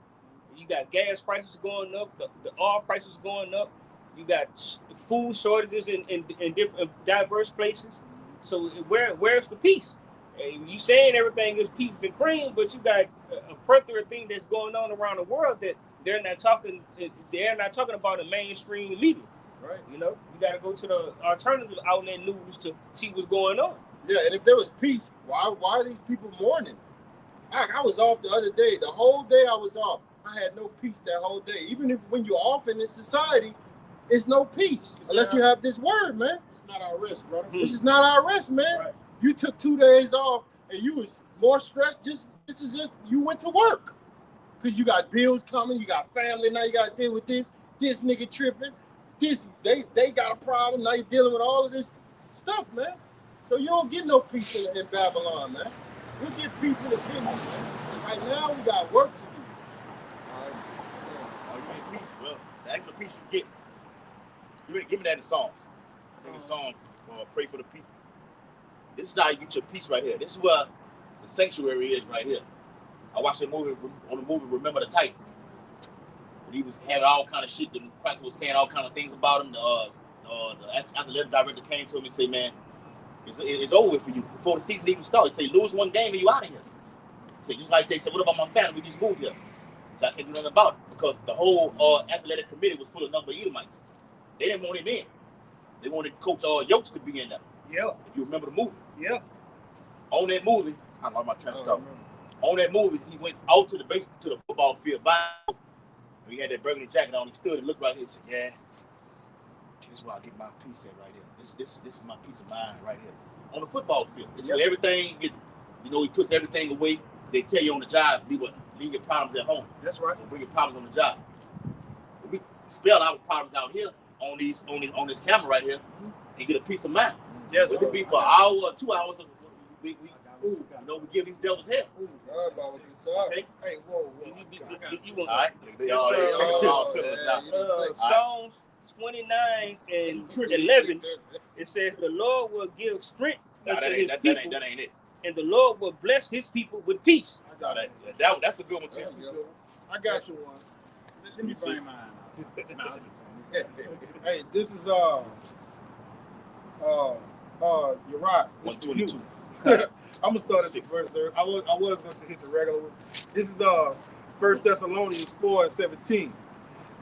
You got gas prices going up, the oil prices going up. You got food shortages in different diverse places. So where's the peace? You saying everything is peaches and cream, but you got a plethora of things that's going on around the world that they're not talking about in mainstream media. Right. You know, you got to go to the alternative outlet news to see what's going on. Yeah, and if there was peace, why are these people mourning? I was off the other day. The whole day I was off. I had no peace that whole day. Even if when you're off in this society, it's no peace unless you have this word, man. It's not our rest, brother. This is not our rest, man. Right. You took 2 days off and you was more stressed. This is just you went to work because you got bills coming. You got family now. You got to deal with this nigga tripping. They got a problem now. You're dealing with all of this stuff, man. So you don't get no peace in Babylon, man. We'll get peace in the kingdom, man. Right now we got work to do. Oh, you get peace. Well, the actual peace you get. Give me that in the song. Sing a song. Pray for the people. This is how you get your peace right here. This is where the sanctuary is right here. I watched the movie Remember the Titans. But he was having all kind of shit. The practice was saying all kind of things about him. The athletic director came to him and said, "Man, it's over for you before the season even starts." He said, "Lose one game and you out of here." He said, just like they said, "What about my family? We just moved here." He said, "I can't do nothing about it because the whole athletic committee was full of number of Edomites. They didn't want him in. They wanted Coach Yotes to be in there." Yeah. If you remember the movie. Yeah. On that movie, I lost my train of thought. On that movie, he went out to the football field. He had that burgundy jacket on. He stood and looked right here and said, "Yeah, this is where I get my peace at right here. This is my peace of mind right here." On the football field. It's where everything gets, he puts everything away. They tell you on the job, leave your problems at home. That's right. Don't bring your problems on the job. We spell our problems out here on this camera right here and get a peace of mind. Yes. It could be for an hour or 2 hours. We give these devils hell. Okay? Hey, whoa. All right. They all settled now. Psalms 29 and 11. It says the Lord will give strength unto his people, that ain't it. and the Lord will bless his people with peace. No, that's a good one too. I got you one. Let me bring mine out. Hey, this is you're right. 122. I'm gonna start at the verse. I was going to hit the regular one. This is 1 Thessalonians 4:17.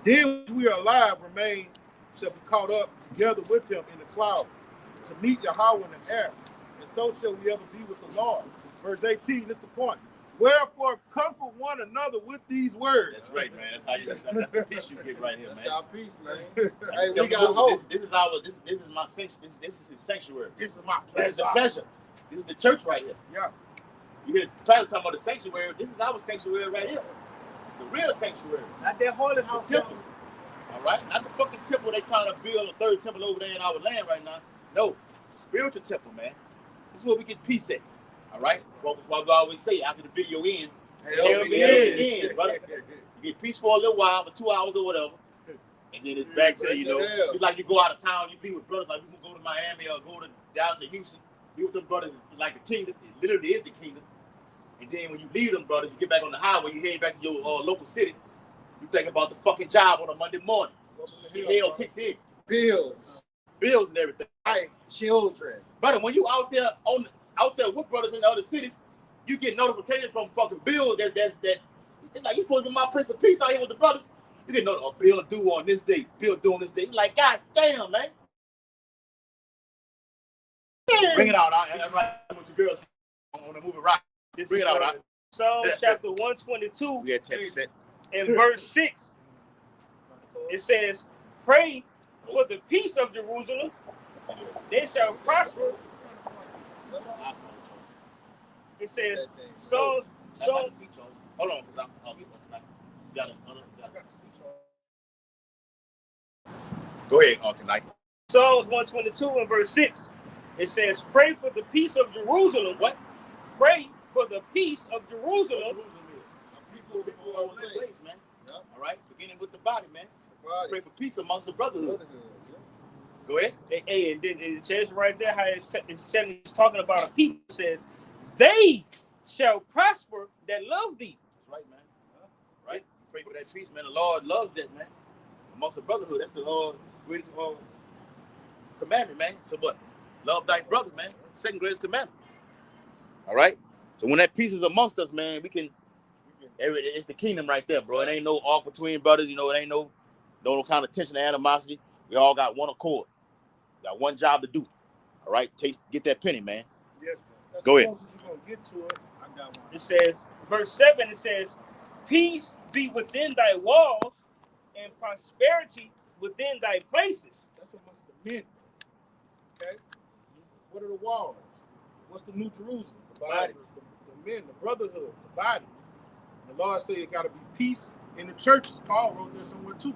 Then which we are alive remain shall be caught up together with him in the clouds to meet Yahweh in the air, and so shall we ever be with the Lord. Verse 18. This is the point. Wherefore comfort one another with these words. That's right, man. That's the peace you get right here, man. That's our peace, man. Hey, we got hope. This is my sanctuary. This is his sanctuary. This is my This is the pleasure. pleasure. This is the church right here. Yeah. You hear the pastor talking about the sanctuary. This is our sanctuary right here. The real sanctuary. Not that holy The house. temple. All right? Not the fucking temple they trying to build a third temple over there in our land right now. No. It's a spiritual temple, man. This is where we get peace at. All right? Well, that's why we always say after the video ends, Hell ends, brother. You get peace for a little while, for 2 hours or whatever. And then it's back to, it's like you go out of town, you be with brothers, like you can go to Miami or go to Dallas or Houston, be with them brothers like the kingdom. It literally is the kingdom. And then when you leave them brothers, you get back on the highway, you head back to your local city, you think about the fucking job on a Monday morning. Hell kicks in. Bills Bills and everything. wife, children. Brother, when you out there with brothers in the other cities, you get notifications from fucking bills that it's like you supposed to be my Prince of Peace out here with the brothers. You get notified, bill due on this date, bill due on this date. You're like, God damn, man. Bring it out. That's right. What your girls on the movie Rock. Bring it out. Psalm chapter 122 We had 10%. and verse 6. It says, pray for the peace of Jerusalem. They shall prosper. It says, Psalm. Hold on, because I got another. Go ahead, tonight. Psalms 122 and verse 6. It says, pray for the peace of Jerusalem. What? Pray for the peace of Jerusalem. People all over the place, man. All right, beginning with the body, man. Pray for peace amongst the brotherhood. Go ahead. Hey, and then it says right there how it's talking about a people. It says, they shall prosper that love thee. That's right, man. Right? Pray for that peace, man. The Lord loves that, man. Amongst the brotherhood. That's the greatest commandment, man. So what? Love thy brother, man. Second greatest commandment. All right. So when that peace is amongst us, man, it's the kingdom right there, bro. It ain't no arc between brothers. You know, it ain't no kind of tension or animosity. We all got one accord. Got one job to do. All right. Get that penny, man. Yes, man. That's Go ahead. You're gonna get to it. I got one. It says, verse 7, it says, peace be within thy walls and prosperity within thy places. That's amongst the men. Okay? What are the walls? What's the New Jerusalem? The body. The men, the brotherhood, the body. The Lord said it got to be peace in the churches. Paul wrote that somewhere too.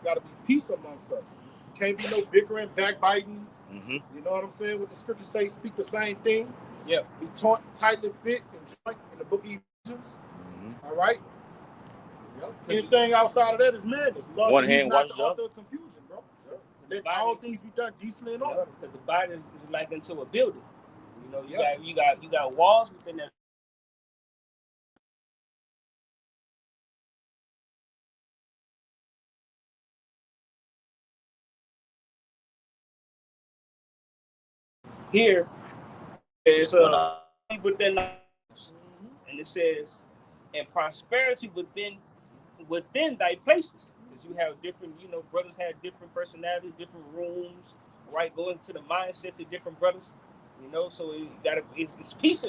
Got to be peace amongst us. Can't be no bickering, backbiting. Mm-hmm. You know what I'm saying? What the scriptures say, speak the same thing. Yeah. Be tightly fit and joint in the book of Ephesians. Mm-hmm. All right? Yep. Anything outside of that is madness. Lord One said he's hand not wash the the author of confusion, bro. Let all things be done decently and orderly. Because the body is like into a building. You know, Yes. you got walls within that. Here is within, and it says, and prosperity within thy places. Because you have different, you know, brothers have different personalities, different rooms, right? Going to the mindset of different brothers, you know. So it's peace.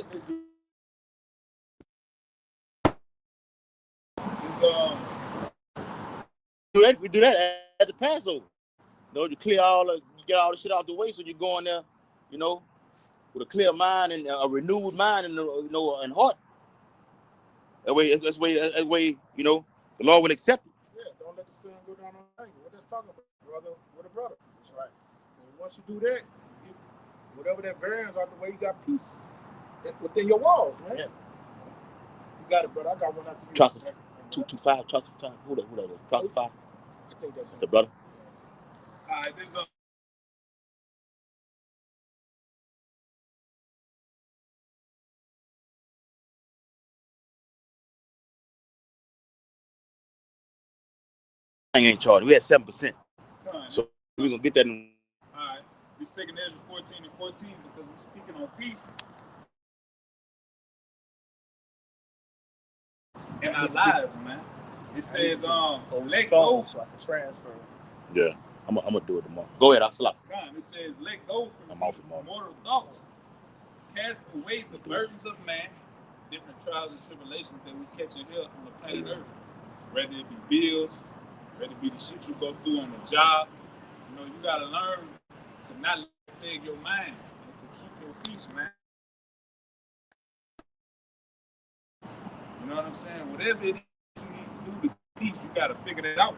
We do that at the Passover. You know, you get all the shit out the way, so you're going there, you know, with a clear mind and a renewed mind and and heart. That way, you know, the Lord will accept it. Yeah, don't let the sun go down on anger. What that's talking about, brother with a brother. That's right. And once you do that, whatever that variance out the way, you got peace within your walls, man. Yeah. You got it, brother. I got one out to you. Trust 225, trust 5. Who that? Trust 5. I think that's the brother. All right, this ain't charged. We had 7%. So we're gonna get that. All right. This 2 Ezra 14 and 14, because we're speaking on peace in our lives, man. It says, let go. So I can transfer. Yeah, I'm gonna do it tomorrow. Go ahead, I'll slap. It says, let go from tomorrow. mortal thoughts. Cast away the burdens of man, different trials and tribulations that we catch in here on the planet Earth. Whether it be bills, whether it be the shit you go through on the job. You know, you gotta learn to not let it plague your mind and to keep your peace, man. You know what I'm saying? Whatever it is you need to do to peace, you gotta figure that out.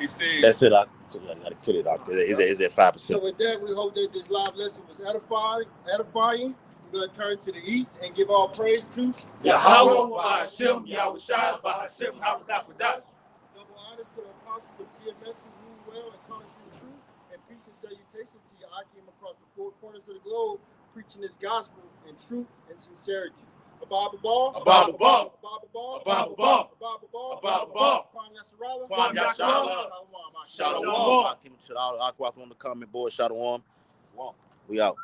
It says that's it. I gotta kill it out. Is at 5%. So with that, we hope that this live lesson was edifying. We're gonna turn to the east and give all praise to Yahweh, Hashem, Yahweh Shai, Hashem, Habakkuk. Double honors to the apostles of GMS who rule well and call us to the truth, and peace and salutation to your Akim across the four corners of the globe, preaching this gospel in truth and sincerity. Ababa Ball. Ababa Ball. Ababa Ball. Ababa Ball. Ababa Ball. Ababa Ball. Kwam Yasharala. Kwam Yasharala. Shalom. Shalom. Aquath on the comment board. Shalom. We out.